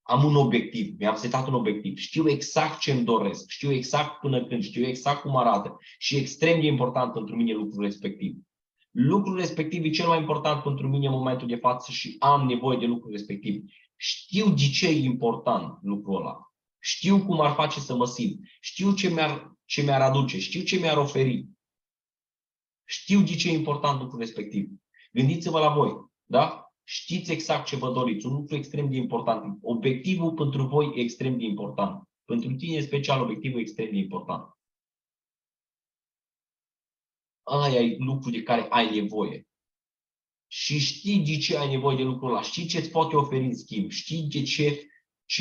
Am un obiectiv, mi-am setat un obiectiv, știu exact ce îmi doresc, știu exact până când, știu exact cum arată și e extrem de important pentru mine lucrul respectiv. Lucrul respectiv e cel mai important pentru mine în momentul de față și am nevoie de lucrul respectiv. Știu de ce e important lucrul ăla. Știu cum ar face să mă simt. Știu ce mi-ar aduce. Știu ce mi-ar oferi. Știu de ce e important lucrul respectiv. Gândiți-vă la voi. Da? Știți exact ce vă doriți. Un lucru extrem de important. Obiectivul pentru voi e extrem de important. Pentru tine, în special, obiectivul e extrem de important. Aia e lucru de care ai nevoie. și știi de ce ai nevoie de lucrul ăla, știi ce îți poate oferi în schimb, știi de ce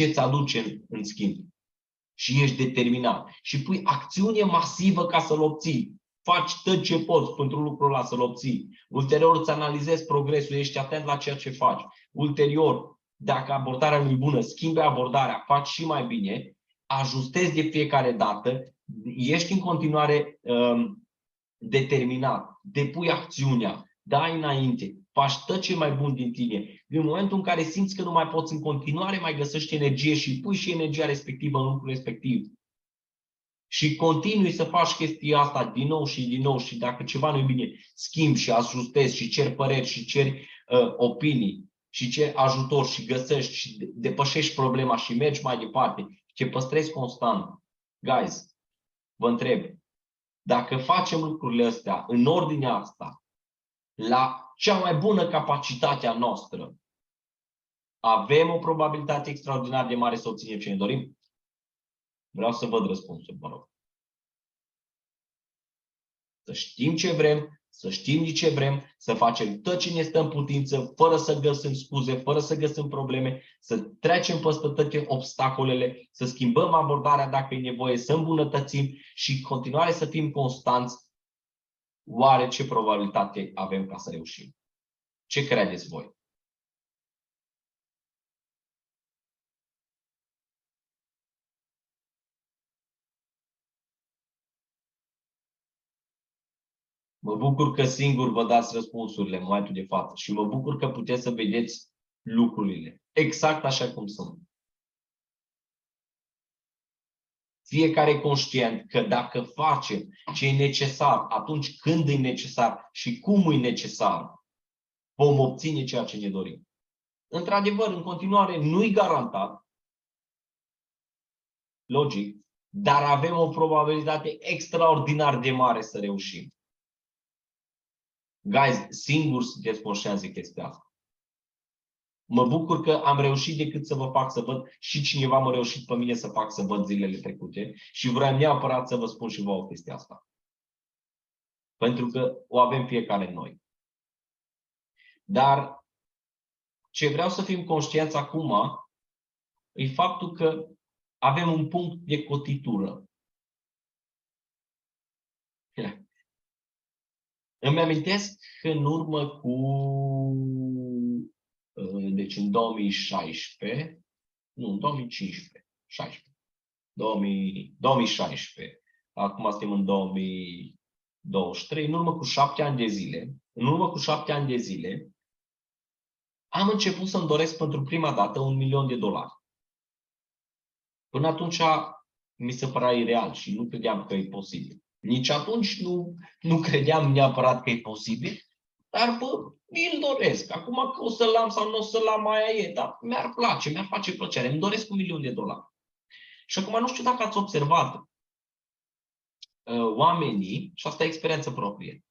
îți aduce în schimb și ești determinat și pui acțiune masivă ca să-l obții. Faci tot ce poți pentru lucrul ăla să-l obții. Ulterior îți analizezi progresul, ești atent la ceea ce faci. Ulterior, dacă abordarea nu e bună, schimbi abordarea, faci și mai bine, ajustezi de fiecare dată, ești în continuare determinat, depui acțiunea, dai înainte, faci tot ce mai bun din tine. În momentul în care simți că nu mai poți în continuare, mai găsești energie și pui și energia respectivă în lucrul respectiv. Și continui să faci chestia asta din nou și din nou și dacă ceva nu e bine, schimbi și ajustezi și ceri păreri și ceri opinii și ceri ajutor și găsești și depășești problema și mergi mai departe. Ce păstrezi constant. Guys, vă întreb, dacă facem lucrurile astea în ordinea asta, la cea mai bună capacitate a noastră, avem o probabilitate extraordinar de mare să obținem ce ne dorim? Vreau să văd răspunsul, mă rog. Să știm ce vrem, să știm de ce vrem, să facem tot ce ne stă în putință, fără să găsim scuze, fără să găsim probleme, să trecem peste toate obstacolele, să schimbăm abordarea dacă e nevoie, să îmbunătățim și în continuare să fim constanți. Oare ce probabilitate avem ca să reușim? Ce credeți voi? Mă bucur că singur vă dați răspunsurile în momentul de față și mă bucur că puteți să vedeți lucrurile exact așa cum sunt. Fiecare e conștient că dacă facem ce e necesar, atunci când e necesar și cum e necesar, vom obține ceea ce ne dorim. Într-adevăr, în continuare, nu e garantat, logic, dar avem o probabilitate extraordinar de mare să reușim. Guys, singuri sunteți conștienți de chestia asta. Mă bucur că am reușit decât să vă fac să văd și cineva m-a reușit pe mine să fac să văd zilele trecute și vreau neapărat să vă spun și vouă chestia asta. Pentru că o avem fiecare în noi. Dar ce vreau să fim conștienți acum e faptul că avem un punct de cotitură. Îmi amintesc că în urmă cu... Deci în 2016, nu, în 2015, 2016, acum suntem în 2023, în urmă cu 7 ani de zile, am început să-mi doresc pentru prima dată $1.000.000. Până atunci mi se părea ireal și nu credeam că e posibil. Nici atunci nu credeam neapărat că e posibil, dar mi-l doresc. Acum că o să-l am sau nu o să-l am, mai e, dar mi-ar place, mi-ar face plăcere. Îmi doresc $1.000.000. Și acum nu știu dacă ați observat oamenii, și asta e experiență proprie,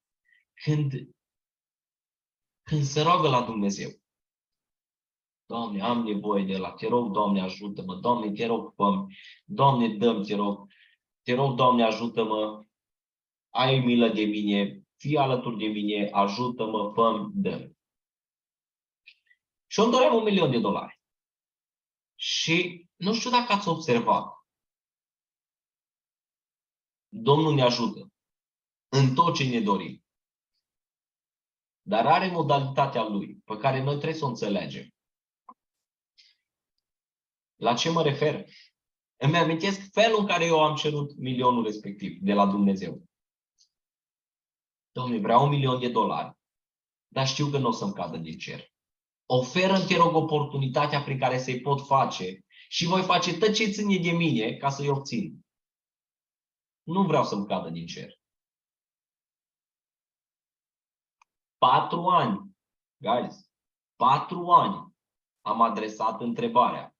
când se roagă la Dumnezeu, Doamne, am nevoie de ăla, te rog, Doamne, ajută-mă, Doamne, te rog, fă-mi, Doamne, dă-mi, te rog, Doamne, ajută-mă, ai milă de mine, fii alături de mine, ajută-mă, fă-mi, dă-mi. Și eu îmi doream $1.000.000. Și nu știu dacă ați observat, Domnul ne ajută în tot ce ne dorim. Dar are modalitatea Lui, pe care noi trebuie să o înțelegem. La ce mă refer? Îmi amintesc felul în care eu am cerut milionul respectiv de la Dumnezeu. Dom'le, vreau $1.000.000, dar știu că nu o să-mi cadă din cer. Oferă-mi, te rog, oportunitatea prin care să-i pot face și voi face tot ce ține de mine ca să-i obțin. Nu vreau să-mi cadă din cer. 4 ani, guys, 4 ani am adresat întrebarea.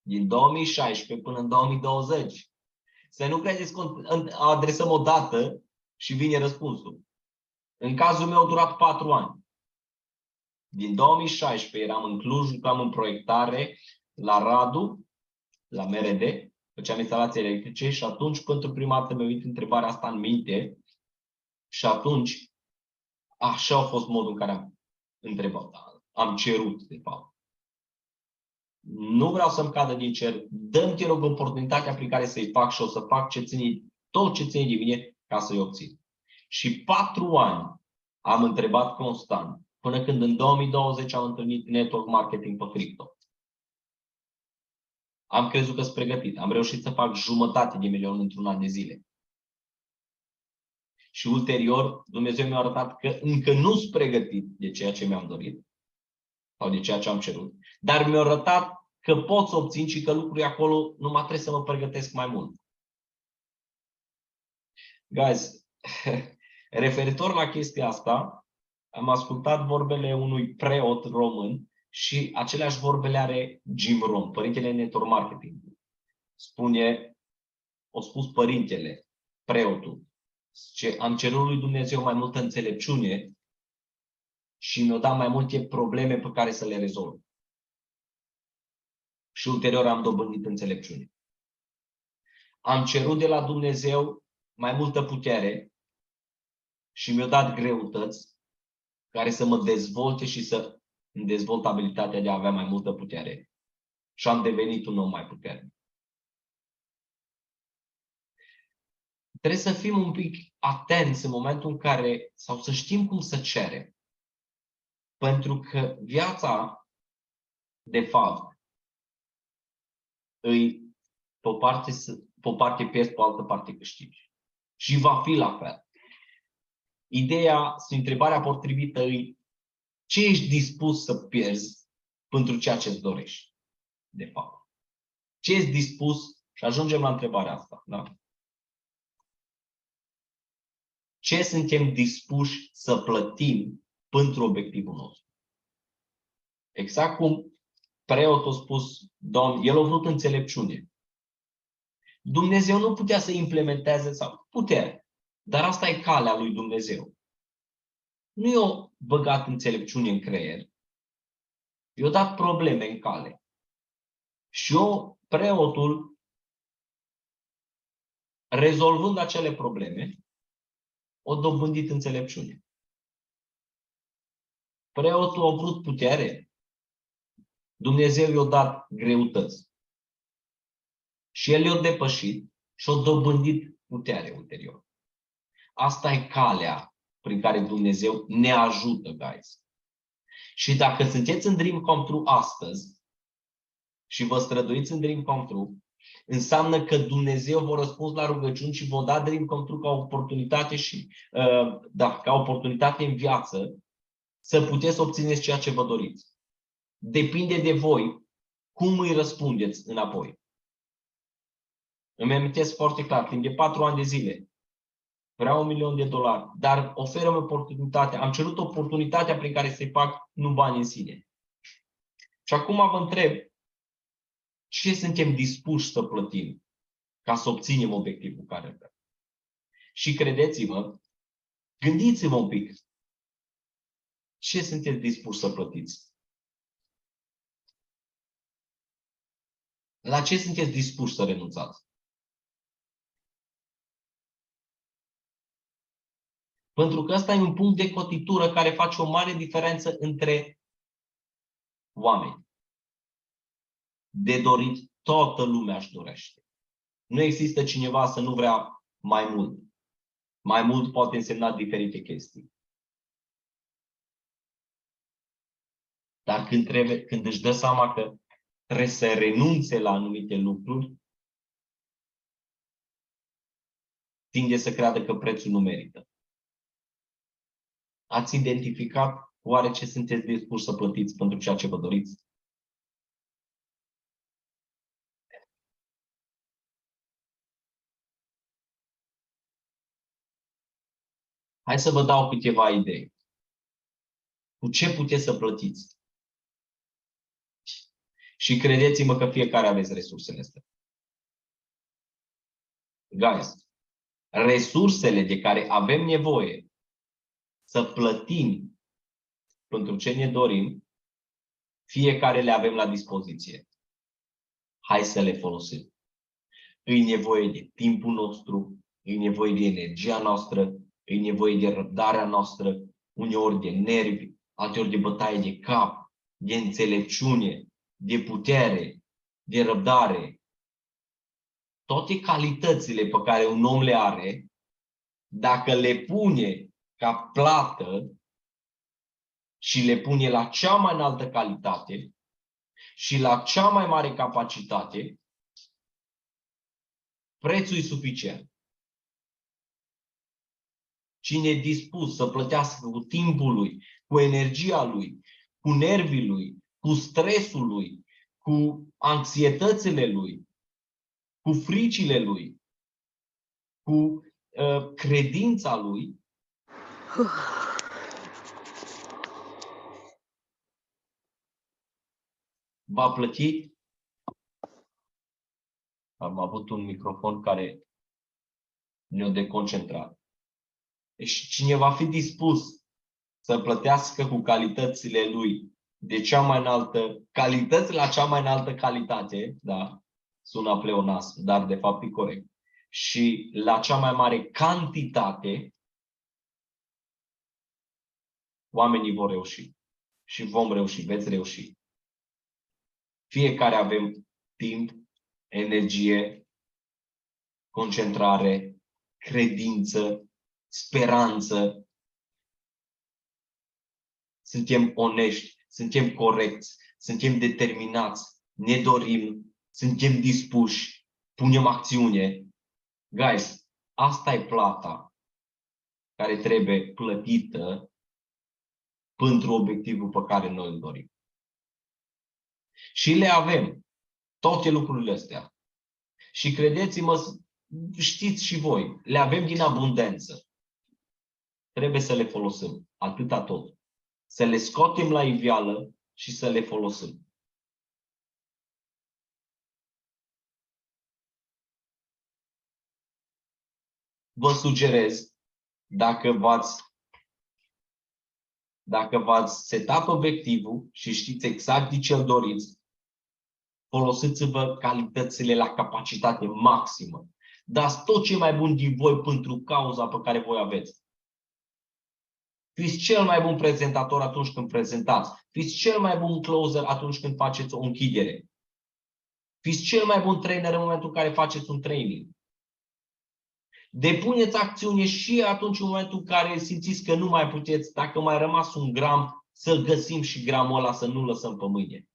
Din 2016 până în 2020. Să nu credeți că adresăm o dată și vine răspunsul. În cazul meu a durat 4 ani. Din 2016 eram în Cluj, lucram în proiectare la Radu, la MRD, făceam instalații electrice și atunci pentru prima dată mi-a venit întrebarea asta în minte și atunci așa a fost modul în care am întrebat, am cerut, de fapt. Nu vreau să-mi cadă din cer, dă-mi, te rog, oportunitatea prin care să-i fac și o să fac tot ce ține de mine ca să-i obțin. Și 4 ani am întrebat constant, până când în 2020 am întâlnit network marketing pe cripto. Am crezut că sunt pregătit. Am reușit să fac 500.000 într-un an de zile. Și ulterior, Dumnezeu mi-a arătat că încă nu sunt pregătit de ceea ce mi-am dorit sau de ceea ce am cerut, dar mi-a arătat că pot să obțin și că lucrurile acolo numai trebuie să mă pregătesc mai mult. Guys, referitor la chestia asta, am ascultat vorbele unui preot român și aceleași vorbele are Jim Rohn, părintele network marketing. O spus părintele, preotul, ce am cerut lui Dumnezeu mai multă înțelepciune și mi-a dat mai multe probleme pe care să le rezolv. Și ulterior am dobândit înțelepciune. Am cerut de la Dumnezeu mai multă putere și mi-a dat greutăți care să mă dezvolte și să îmi dezvolt abilitatea de a avea mai multă putere. Și am devenit un om mai puternic. Trebuie să fim un pic atenți în momentul în care, sau să știm cum să cerem. Pentru că viața, de fapt, îi pe o parte pierzi, pe altă parte câștigi. Și va fi la fel. Ideea, întrebarea potrivită e ce ești dispus să pierzi pentru ceea ce îți dorești, de fapt. Ce ești dispus, și ajungem la întrebarea asta, da? Ce suntem dispuși să plătim pentru obiectivul nostru? Exact cum preotul a spus, Domn, el a vrut înțelepciune. Dumnezeu nu putea să implementeze, sau putea, dar asta e calea lui Dumnezeu. Nu i-a băgat înțelepciune în creier, i-a dat probleme în cale. Și preotul, rezolvând acele probleme, o dobândit înțelepciune. Preotul a vrut putere, Dumnezeu i-a dat greutăți. Și el i-a depășit și a dobândit putere ulterior. Asta e calea prin care Dumnezeu ne ajută, guys. Și dacă sunteți în Dream Come True astăzi și vă străduiți în Dream Come True, înseamnă că Dumnezeu v-a răspuns la rugăciuni și v-a dat Dream Come True ca oportunitate și ca oportunitate în viață să puteți obțineți ceea ce vă doriți. Depinde de voi cum îi răspundeți înapoi. Îmi amintesc foarte clar, timp de 4 ani de zile, vreau $1.000.000, dar oferă-mi oportunitatea. Am cerut oportunitatea prin care să-i fac, nu bani în sine. Și acum vă întreb, ce suntem dispuși să plătim ca să obținem obiectivul care vrem? Și credeți-mă, gândiți-vă un pic, ce sunteți dispuși să plătiți? La ce sunteți dispuși să renunțați? Pentru că ăsta e un punct de cotitură care face o mare diferență între oameni. De dorit, toată lumea își dorește. Nu există cineva să nu vrea mai mult. Mai mult poate însemna diferite chestii. Dar când își dă seama că trebuie să renunțe la anumite lucruri, tinde să creadă că prețul nu merită. Ați identificat oare ce sunteți dispuși să plătiți pentru ceea ce vă doriți? Hai să vă dau câteva idei. Cu ce puteți să plătiți? Și credeți-mă că fiecare aveți resursele astea. Guys, resursele de care avem nevoie să plătim pentru ce ne dorim, fiecare le avem la dispoziție. Hai să le folosim. E nevoie de timpul nostru, e nevoie de energia noastră, e nevoie de răbdarea noastră, uneori de nervi, alteori de bătaie de cap, de înțelepciune, de putere, de răbdare. Toate calitățile pe care un om le are, dacă le pune ca plată și le pune la cea mai înaltă calitate și la cea mai mare capacitate, prețul e suficient. Cine e dispus să plătească cu timpul lui, cu energia lui, cu nervii lui, cu stresul lui, cu anxietățile lui, cu fricile lui, cu credința lui, va plăti. Am avut un microfon care ne-a deconcentrat. Deci cine va fi dispus să plătească cu calitățile lui de cea mai înaltă, calități la cea mai înaltă calitate, da? Sună pleonasm, dar de fapt e corect. Și la cea mai mare cantitate, oamenii vor reuși. Și vom reuși, veți reuși. Fiecare avem timp, energie, concentrare, credință, speranță. Suntem onești, suntem corecți, suntem determinați, ne dorim, suntem dispuși, punem acțiune. Guys, asta e plata care trebuie plătită pentru obiectivul pe care noi îl dorim. Și le avem, toate lucrurile astea. Și credeți-mă, știți și voi, le avem din abundență. Trebuie să le folosim, atâta tot. Să le scoatem la iveală și să le folosim. Vă sugerez, dacă v-ați setat obiectivul și știți exact de ce îl doriți, folosiți-vă calitățile la capacitate maximă. Dați tot ce mai bun din voi pentru cauza pe care voi aveți. Fiți cel mai bun prezentator atunci când prezentați. Fiți cel mai bun closer atunci când faceți o închidere. Fiți cel mai bun trainer în momentul în care faceți un training. Depuneți acțiune și atunci în momentul în care simțiți că nu mai puteți, dacă mai rămas un gram, să-l găsim și gramul ăla, să nu lăsăm pe mâine.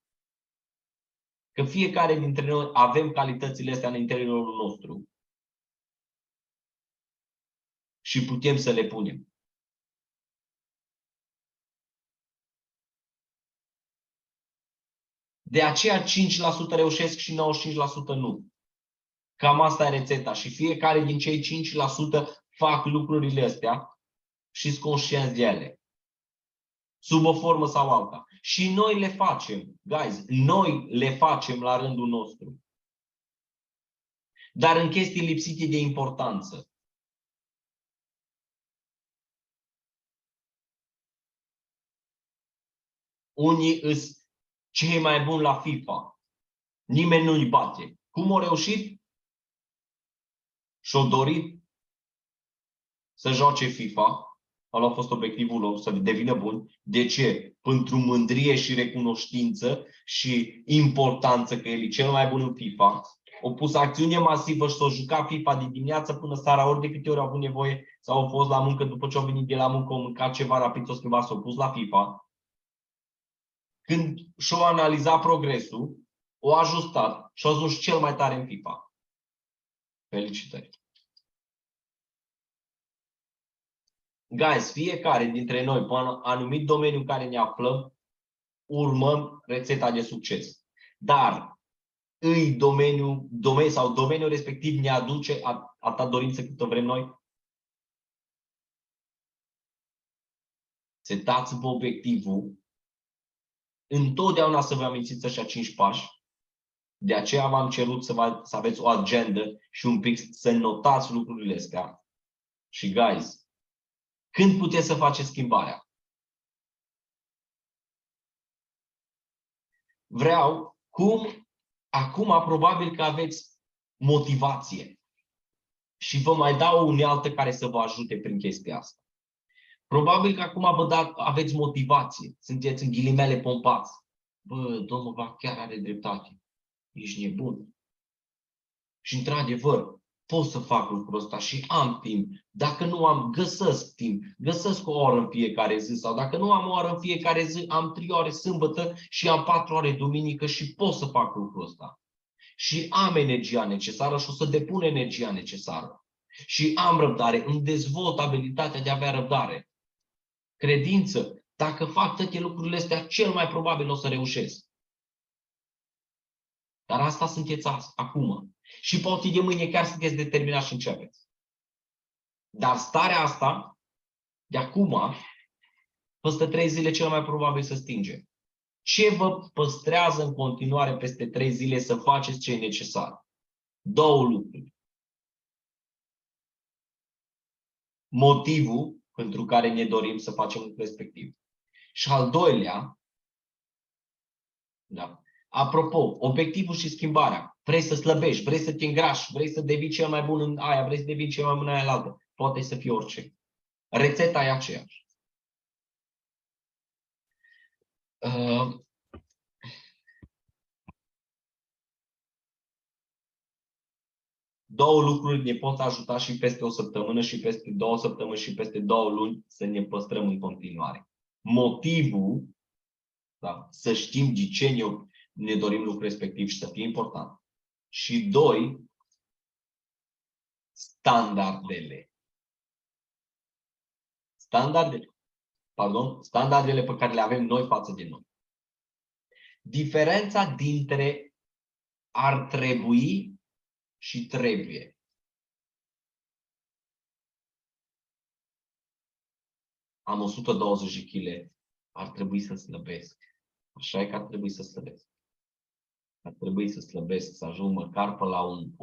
Că fiecare dintre noi avem calitățile astea în interiorul nostru. Și putem să le punem. De aceea 5% reușesc și 95% nu. Cam asta e rețeta. Și fiecare din cei 5% fac lucrurile astea și sunt conștienți de ele. Sub o formă sau alta. Și noi le facem. Guys, noi le facem la rândul nostru. Dar în chestii lipsite de importanță. Unii îs cei mai buni la FIFA. Nimeni nu-i bate. Cum au reușit? Și-au dorit să joace FIFA. Ăla a fost obiectivul lor, să devină buni. De ce? Pentru mândrie și recunoștință și importanță că el e cel mai bun în FIFA. Au pus acțiune masivă și s-au jucat FIFA de dimineață până seara, ori de câte ori au avut nevoie sau au fost la muncă, după ce au venit de la muncă, au mâncat ceva rapid, s-au schimbat, s-au pus la FIFA. Când și-au analizat progresul, au ajustat și au ajuns cel mai tare în FIFA. Felicitări! Guys, fiecare dintre noi, pe un anumit domeniu în care ne aflăm, urmăm rețeta de succes. Dar domeniul respectiv ne aduce atâta dorință câtă vrem noi? Setați-vă obiectivul. Întotdeauna să vă amintiți ăștia 5 pași. De aceea v-am cerut să aveți o agendă și un pic să notați lucrurile astea. Și guys, când puteți să faceți schimbarea? Acum probabil că aveți motivație. Și vă mai dau o unealtă care să vă ajute prin chestia asta. Probabil că acum aveți motivație. Sunteți în ghilimele pompați. Bă, domnul Vac chiar are dreptate. Ești nebun. Și într-adevăr, pot să fac lucrul ăsta și am timp. Dacă nu am, găsesc timp. Găsesc o oră în fiecare zi. Sau dacă nu am o oră în fiecare zi, am 3 ore sâmbătă și am 4 ore duminică și pot să fac lucrul ăsta. Și am energia necesară și o să depun energia necesară. Și am răbdare, îmi dezvolt abilitatea de a avea răbdare. Credință, dacă fac toate lucrurile astea, cel mai probabil o să reușesc. Dar asta sunteți acum. Și poate de mâine chiar sunteți determinați și începeți. Dar starea asta, de acum, peste 3 zile cel mai probabil să stinge. Ce vă păstrează în continuare peste 3 zile să faceți ce e necesar? 2 lucruri. Motivul pentru care ne dorim să facem lucrul respectiv. Și al doilea, da. Apropo, obiectivul și schimbarea. Vrei să slăbești, vrei să te îngrași, vrei să devii cel mai bun în aia, vrei să devii cel mai bun în aia altă. Poate să fie orice. Rețeta e aceeași. Două lucruri ne pot ajuta și peste o săptămână, și peste 2 săptămâni, și peste 2 luni să ne păstrăm în continuare. Motivul, da, să știm de ce ne dorim lucrul respectiv și să fie important. Și 2, standardele. Standardele pe care le avem noi față de noi. Diferența dintre ar trebui și trebuie. Am 120 de kg, ar trebui să slăbesc. Așa e că ar trebui să slăbesc. Ar trebui să slăbesc, să ajung măcar pe la un 80-90.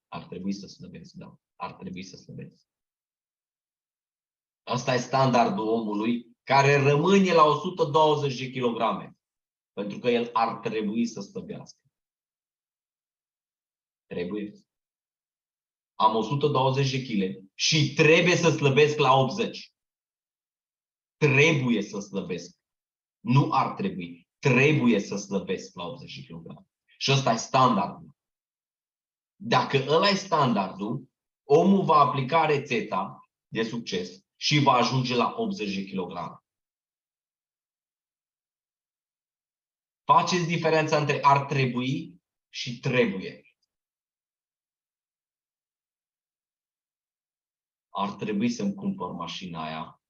Ar trebui să slăbesc, da. Ar trebui să slăbesc. Asta e standardul omului care rămâne la 120 de kilograme. Pentru că el ar trebui să slăbească. Trebuie. Am 120 de kg și trebuie să slăbesc la 80. Trebuie să slăbesc. Nu ar trebui. Trebuie să slăbesc la 80 de kg. Și ăsta e standardul. Dacă ăla e standardul, omul va aplica rețeta de succes și va ajunge la 80 de kg. Faceți diferența între ar trebui și trebuie. Ar trebui să-mi cumpăr mașina aia.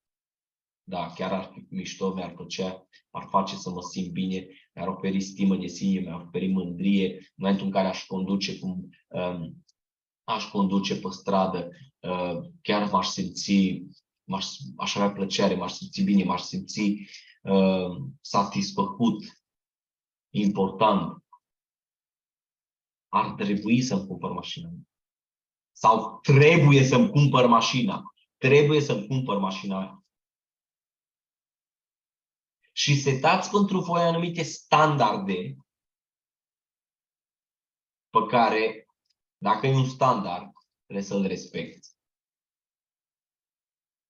Da, chiar ar fi mișto, mi-ar plăcea, ar face să mă simt bine, mi-ar oferi stimă de sine, mi-ar oferi mândrie. În momentul în care aș conduce pe stradă, chiar m-aș simți, aș avea plăcere, m-aș simți bine, m-aș simți satisfăcut, important. Ar trebui să-mi cumpăr mașina. Sau trebuie să-mi cumpăr mașina. Trebuie să-mi cumpăr mașina aia. Și setați pentru voi anumite standarde pe care, dacă e un standard, trebuie să-l respecti.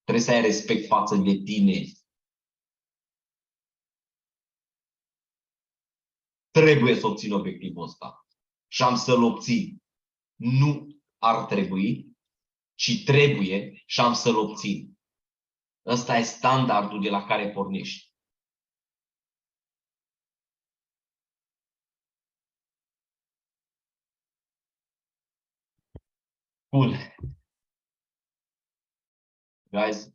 Trebuie să ai respect față de tine. Trebuie să obțin obiectivul ăsta. Și am să-l obțin. Nu ar trebui, ci trebuie și am să-l obțin. Ăsta e standardul de la care pornești. Cool. Guys,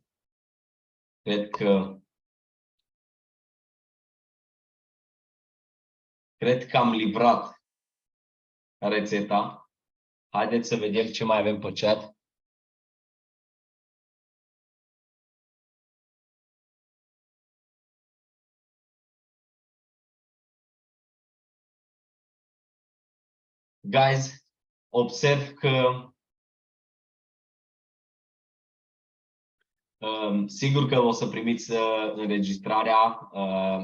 cred că am livrat rețeta. Haideți să vedem ce mai avem pe chat. Guys, observ că sigur că o să primiți înregistrarea.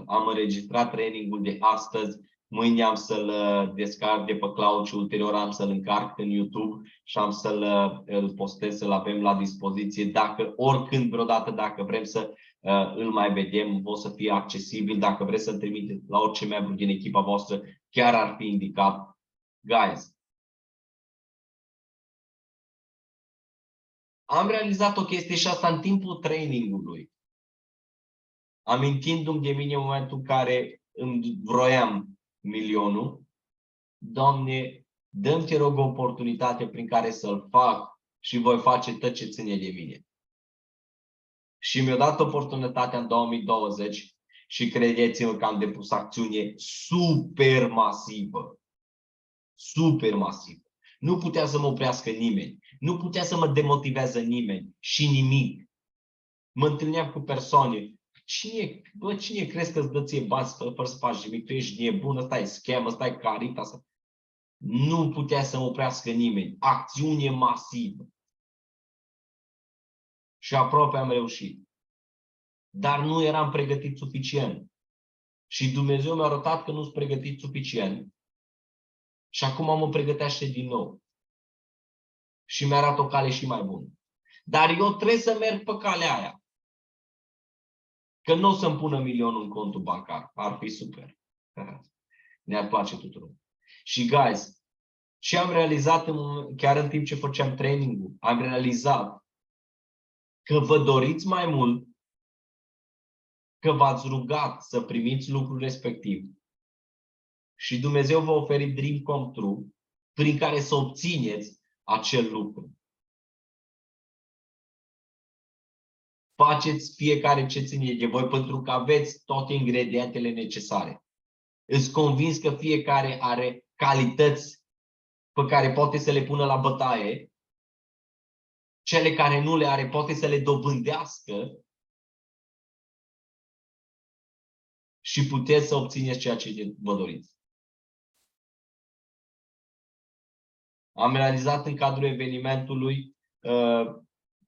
Am înregistrat trainingul de astăzi. Mâine am să-l descarc de pe cloud și ulterior am să-l încarc în YouTube și am să-l postez, să-l avem la dispoziție. Dacă oricând vreodată, dacă vrem să îl mai vedem, o să fie accesibil. Dacă vreți să-l trimiteți la orice membru din echipa voastră, chiar ar fi indicat. Guys, am realizat o chestie și asta în timpul trainingului. Amintindu-mi de mine în momentul în care îmi vroiam milionul, Doamne, dă-mi, te rog, o oportunitate prin care să-l fac și voi face tot ce ține de mine. Și mi-a dat oportunitatea în 2020 și credeți-mă că am depus acțiune super masivă. Super masivă. Nu putea să mă oprească nimeni. Nu putea să mă demotiveze nimeni și nimic. Mă întâlneam cu persoane. Cine crezi că îți dă ție bani fără să faci nimic? Tu ești nebun, ăsta e schem, ăsta e carita. Nu putea să mă oprească nimeni. Acțiune masivă. Și aproape am reușit. Dar nu eram pregătit suficient. Și Dumnezeu mi-a arătat că nu sunt pregătit suficient. Și acum mă pregătește din nou. Și mi arată o cale și mai bună. Dar eu trebuie să merg pe calea aia. Că nu o să-mi pună milionul în contul bancar. Ar fi super. Ne-ar place tuturor. Și guys, ce am realizat chiar în timp ce făceam training-ul, am realizat că vă doriți mai mult, că v-ați rugat să primiți lucrul respectiv și Dumnezeu vă oferi dream come true prin care să obțineți acel lucru. Faceți fiecare ce ține de voi pentru că aveți toate ingredientele necesare. Îți convins că fiecare are calități pe care poate să le pună la bătaie, cele care nu le are poate să le dobândească și puteți să obțineți ceea ce vă doriți. Am realizat în cadrul evenimentului,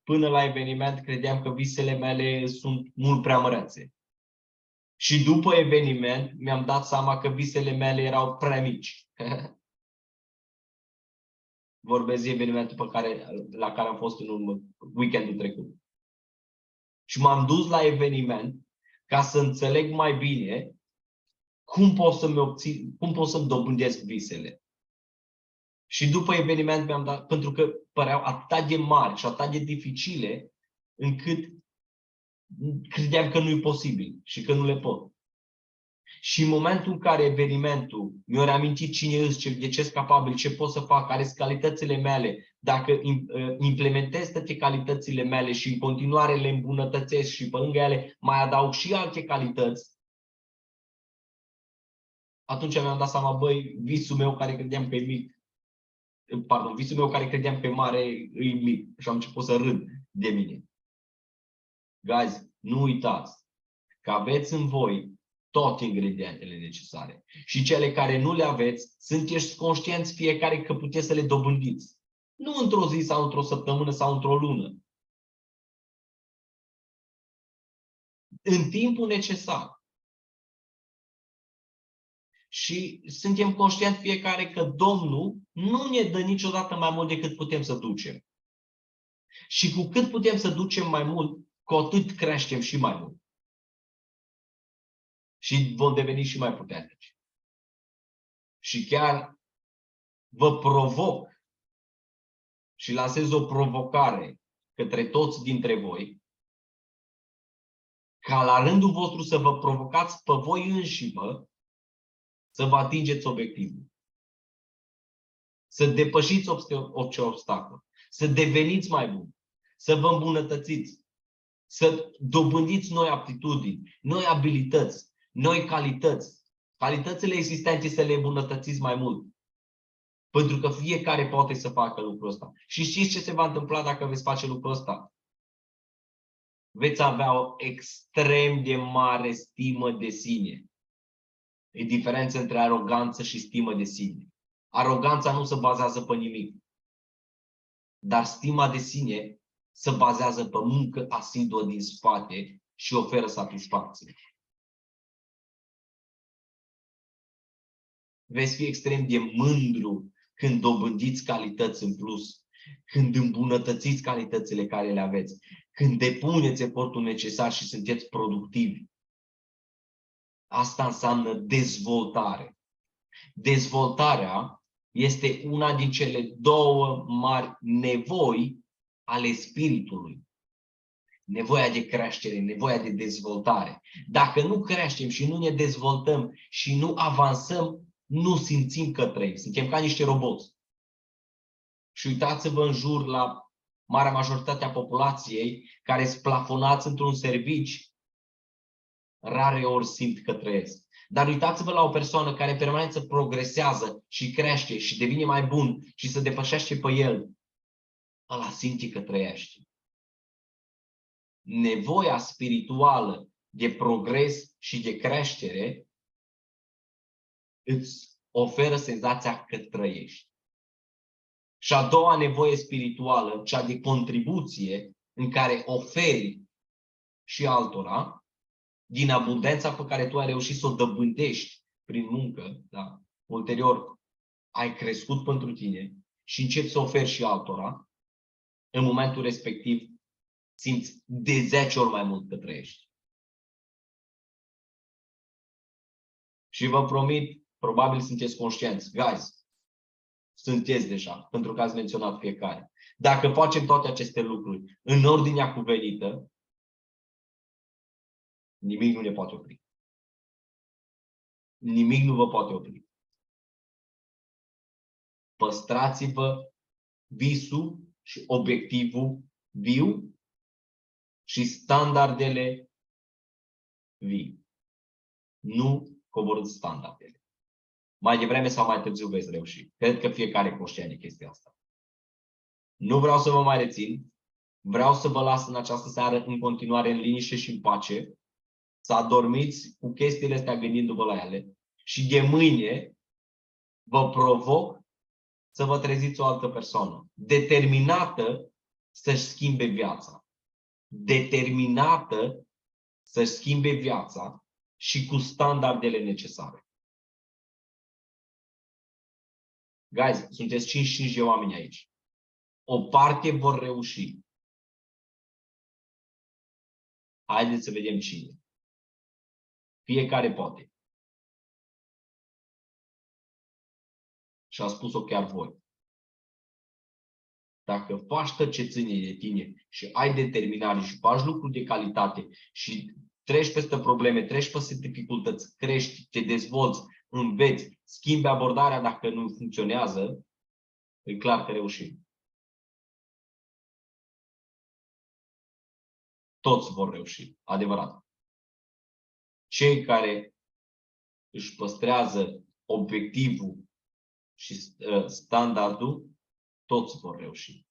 până la eveniment credeam că visele mele sunt mult prea mărețe. Și după eveniment mi-am dat seama că visele mele erau prea mici. Vorbesc de evenimentul la care am fost în weekendul trecut. Și m-am dus la eveniment ca să înțeleg mai bine cum pot să-mi dobândesc visele. Și după eveniment mi-am dat, pentru că păreau atât de mari și atât de dificile, încât credeam că nu e posibil și că nu le pot. Și în momentul în care evenimentul mi-a reamintit cine sunt, de ce sunt capabil, ce pot să fac, care sunt calitățile mele, dacă implementez toate calitățile mele și în continuare le îmbunătățesc și pe lângă ele mai adaug și alte calități, atunci mi-am dat seama, băi, visul meu care credeam că e mic, visul meu care credeam că e mare, e mic. Și am început să râd de mine. Guys, nu uitați că aveți în voi toate ingredientele necesare. Și cele care nu le aveți, sunteți conștienți fiecare că puteți să le dobândiți. Nu într-o zi sau într-o săptămână sau într-o lună. În timpul necesar. Și suntem conștienți fiecare că Domnul nu ne dă niciodată mai mult decât putem să ducem. Și cu cât putem să ducem mai mult, cu atât creștem și mai mult. Și vom deveni și mai puternici. Și chiar vă provoc și lansez o provocare către toți dintre voi, ca la rândul vostru să vă provocați pe voi înșivă să vă atingeți obiectivul. Să depășiți orice obstacol. Să deveniți mai buni. Să vă îmbunătățiți. Să dobândiți noi aptitudini, noi abilități, noi calități. Calitățile existente să le îmbunătățiți mai mult. Pentru că fiecare poate să facă lucrul ăsta. Și știți ce se va întâmpla dacă veți face lucrul ăsta? Veți avea o extrem de mare stimă de sine. E diferența între aroganță și stimă de sine. Aroganța nu se bazează pe nimic. Dar stima de sine se bazează pe muncă asiduă din spate și oferă satisfacție. Veți fi extrem de mândru când dobândiți calități în plus, când îmbunătățiți calitățile care le aveți, când depuneți efortul necesar și sunteți productivi. Asta înseamnă dezvoltare. Dezvoltarea este una din cele două mari nevoi ale spiritului. Nevoia de creștere, nevoia de dezvoltare. Dacă nu creștem și nu ne dezvoltăm și nu avansăm, nu simțim că trăim. Suntem ca niște roboți. Și uitați-vă în jur la marea majoritate a populației care sunt plafonați într-un serviciu, rare ori simt că trăiesc. Dar uitați-vă la o persoană care în permanență progresează și crește și devine mai bun și se depășește pe el. Ăla simte că trăiește. Nevoia spirituală de progres și de creștere îți oferă senzația că trăiești. Și a doua nevoie spirituală, cea de contribuție, în care oferi și altora, din abundența pe care tu ai reușit să o dobândești prin muncă, da? Ulterior ai crescut pentru tine și începi să oferi și altora, în momentul respectiv simți de 10 ori mai mult că trăiești. Și vă promit, probabil sunteți conștienți, guys, sunteți deja, pentru că ați menționat fiecare. Dacă facem toate aceste lucruri în ordinea cuvenită, nimic nu ne poate opri. Nimic nu vă poate opri. Păstrați-vă visul și obiectivul viu și standardele vii. Nu coborâți standardele. Mai devreme sau mai târziu veți reuși. Cred că fiecare conștient de chestia asta. Nu vreau să vă mai rețin. Vreau să vă las în această seară în continuare în liniște și în pace. Să adormiți cu chestiile astea gândindu-vă la ele. Și de mâine vă provoc să vă treziți o altă persoană. Determinată să-și schimbe viața. Determinată să-și schimbe viața și cu standardele necesare. Guys, sunteți 55 de oameni aici. O parte vor reuși. Haideți să vedem cine. Fiecare poate. Și a spus-o chiar voi. Dacă faci tot ce ține de tine și ai determinare și faci lucruri de calitate și treci peste probleme, treci peste dificultăți, crești, te dezvolți, înveți, schimbi abordarea dacă nu funcționează, e clar că reușim. Toți vor reuși, adevărat. Cei care își păstrează obiectivul și standardul, toți vor reuși.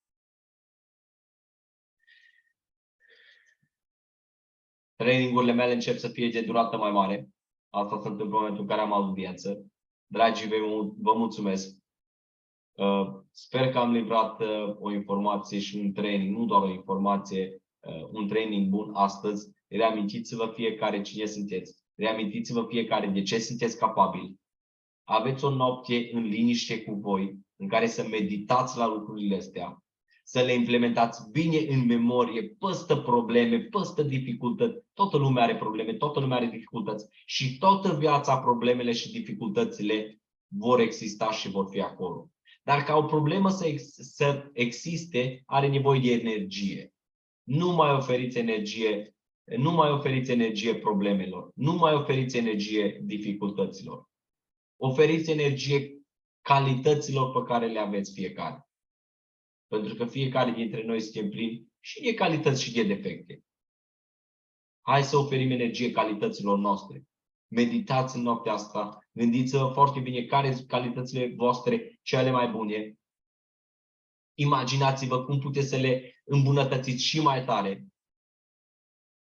Trainingurile mele încep să fie de durată mai mare. Asta se întâmplă în momentul în care am audiență. Dragii mei, vă mulțumesc. Sper că am livrat o informație și un training, nu doar o informație, un training bun astăzi. Reamintiți-vă fiecare cine sunteți. Reamintiți-vă fiecare de ce sunteți capabili. Aveți o noapte în liniște cu voi, în care să meditați la lucrurile astea, să le implementați bine în memorie, păstă probleme, păstă dificultăți. Toată lumea are probleme, toată lumea are dificultăți și toată viața problemele și dificultățile vor exista și vor fi acolo. Dar ca o problemă să existe, are nevoie de energie. Nu mai oferiți energie, nu mai oferiți energie problemelor, nu mai oferiți energie dificultăților. Oferiți energie calităților pe care le aveți fiecare. Pentru că fiecare dintre noi suntem plini și de calități și de defecte. Hai să oferim energie calităților noastre. Meditați în noaptea asta. Gândiți-vă foarte bine care sunt calitățile voastre cele mai bune. Imaginați-vă cum puteți să le îmbunătățiți și mai tare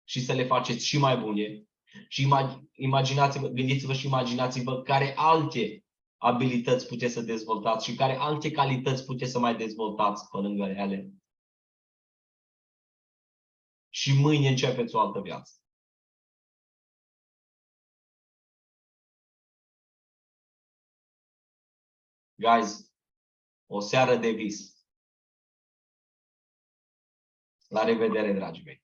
și să le faceți și mai bune. Și imaginați-vă, gândiți-vă și imaginați-vă care alte abilități puteți să dezvoltați și care alte calități puteți să mai dezvoltați pe lângă ele. Și mâine începeți o altă viață. Guys, o seară de vis. La revedere, dragii mei!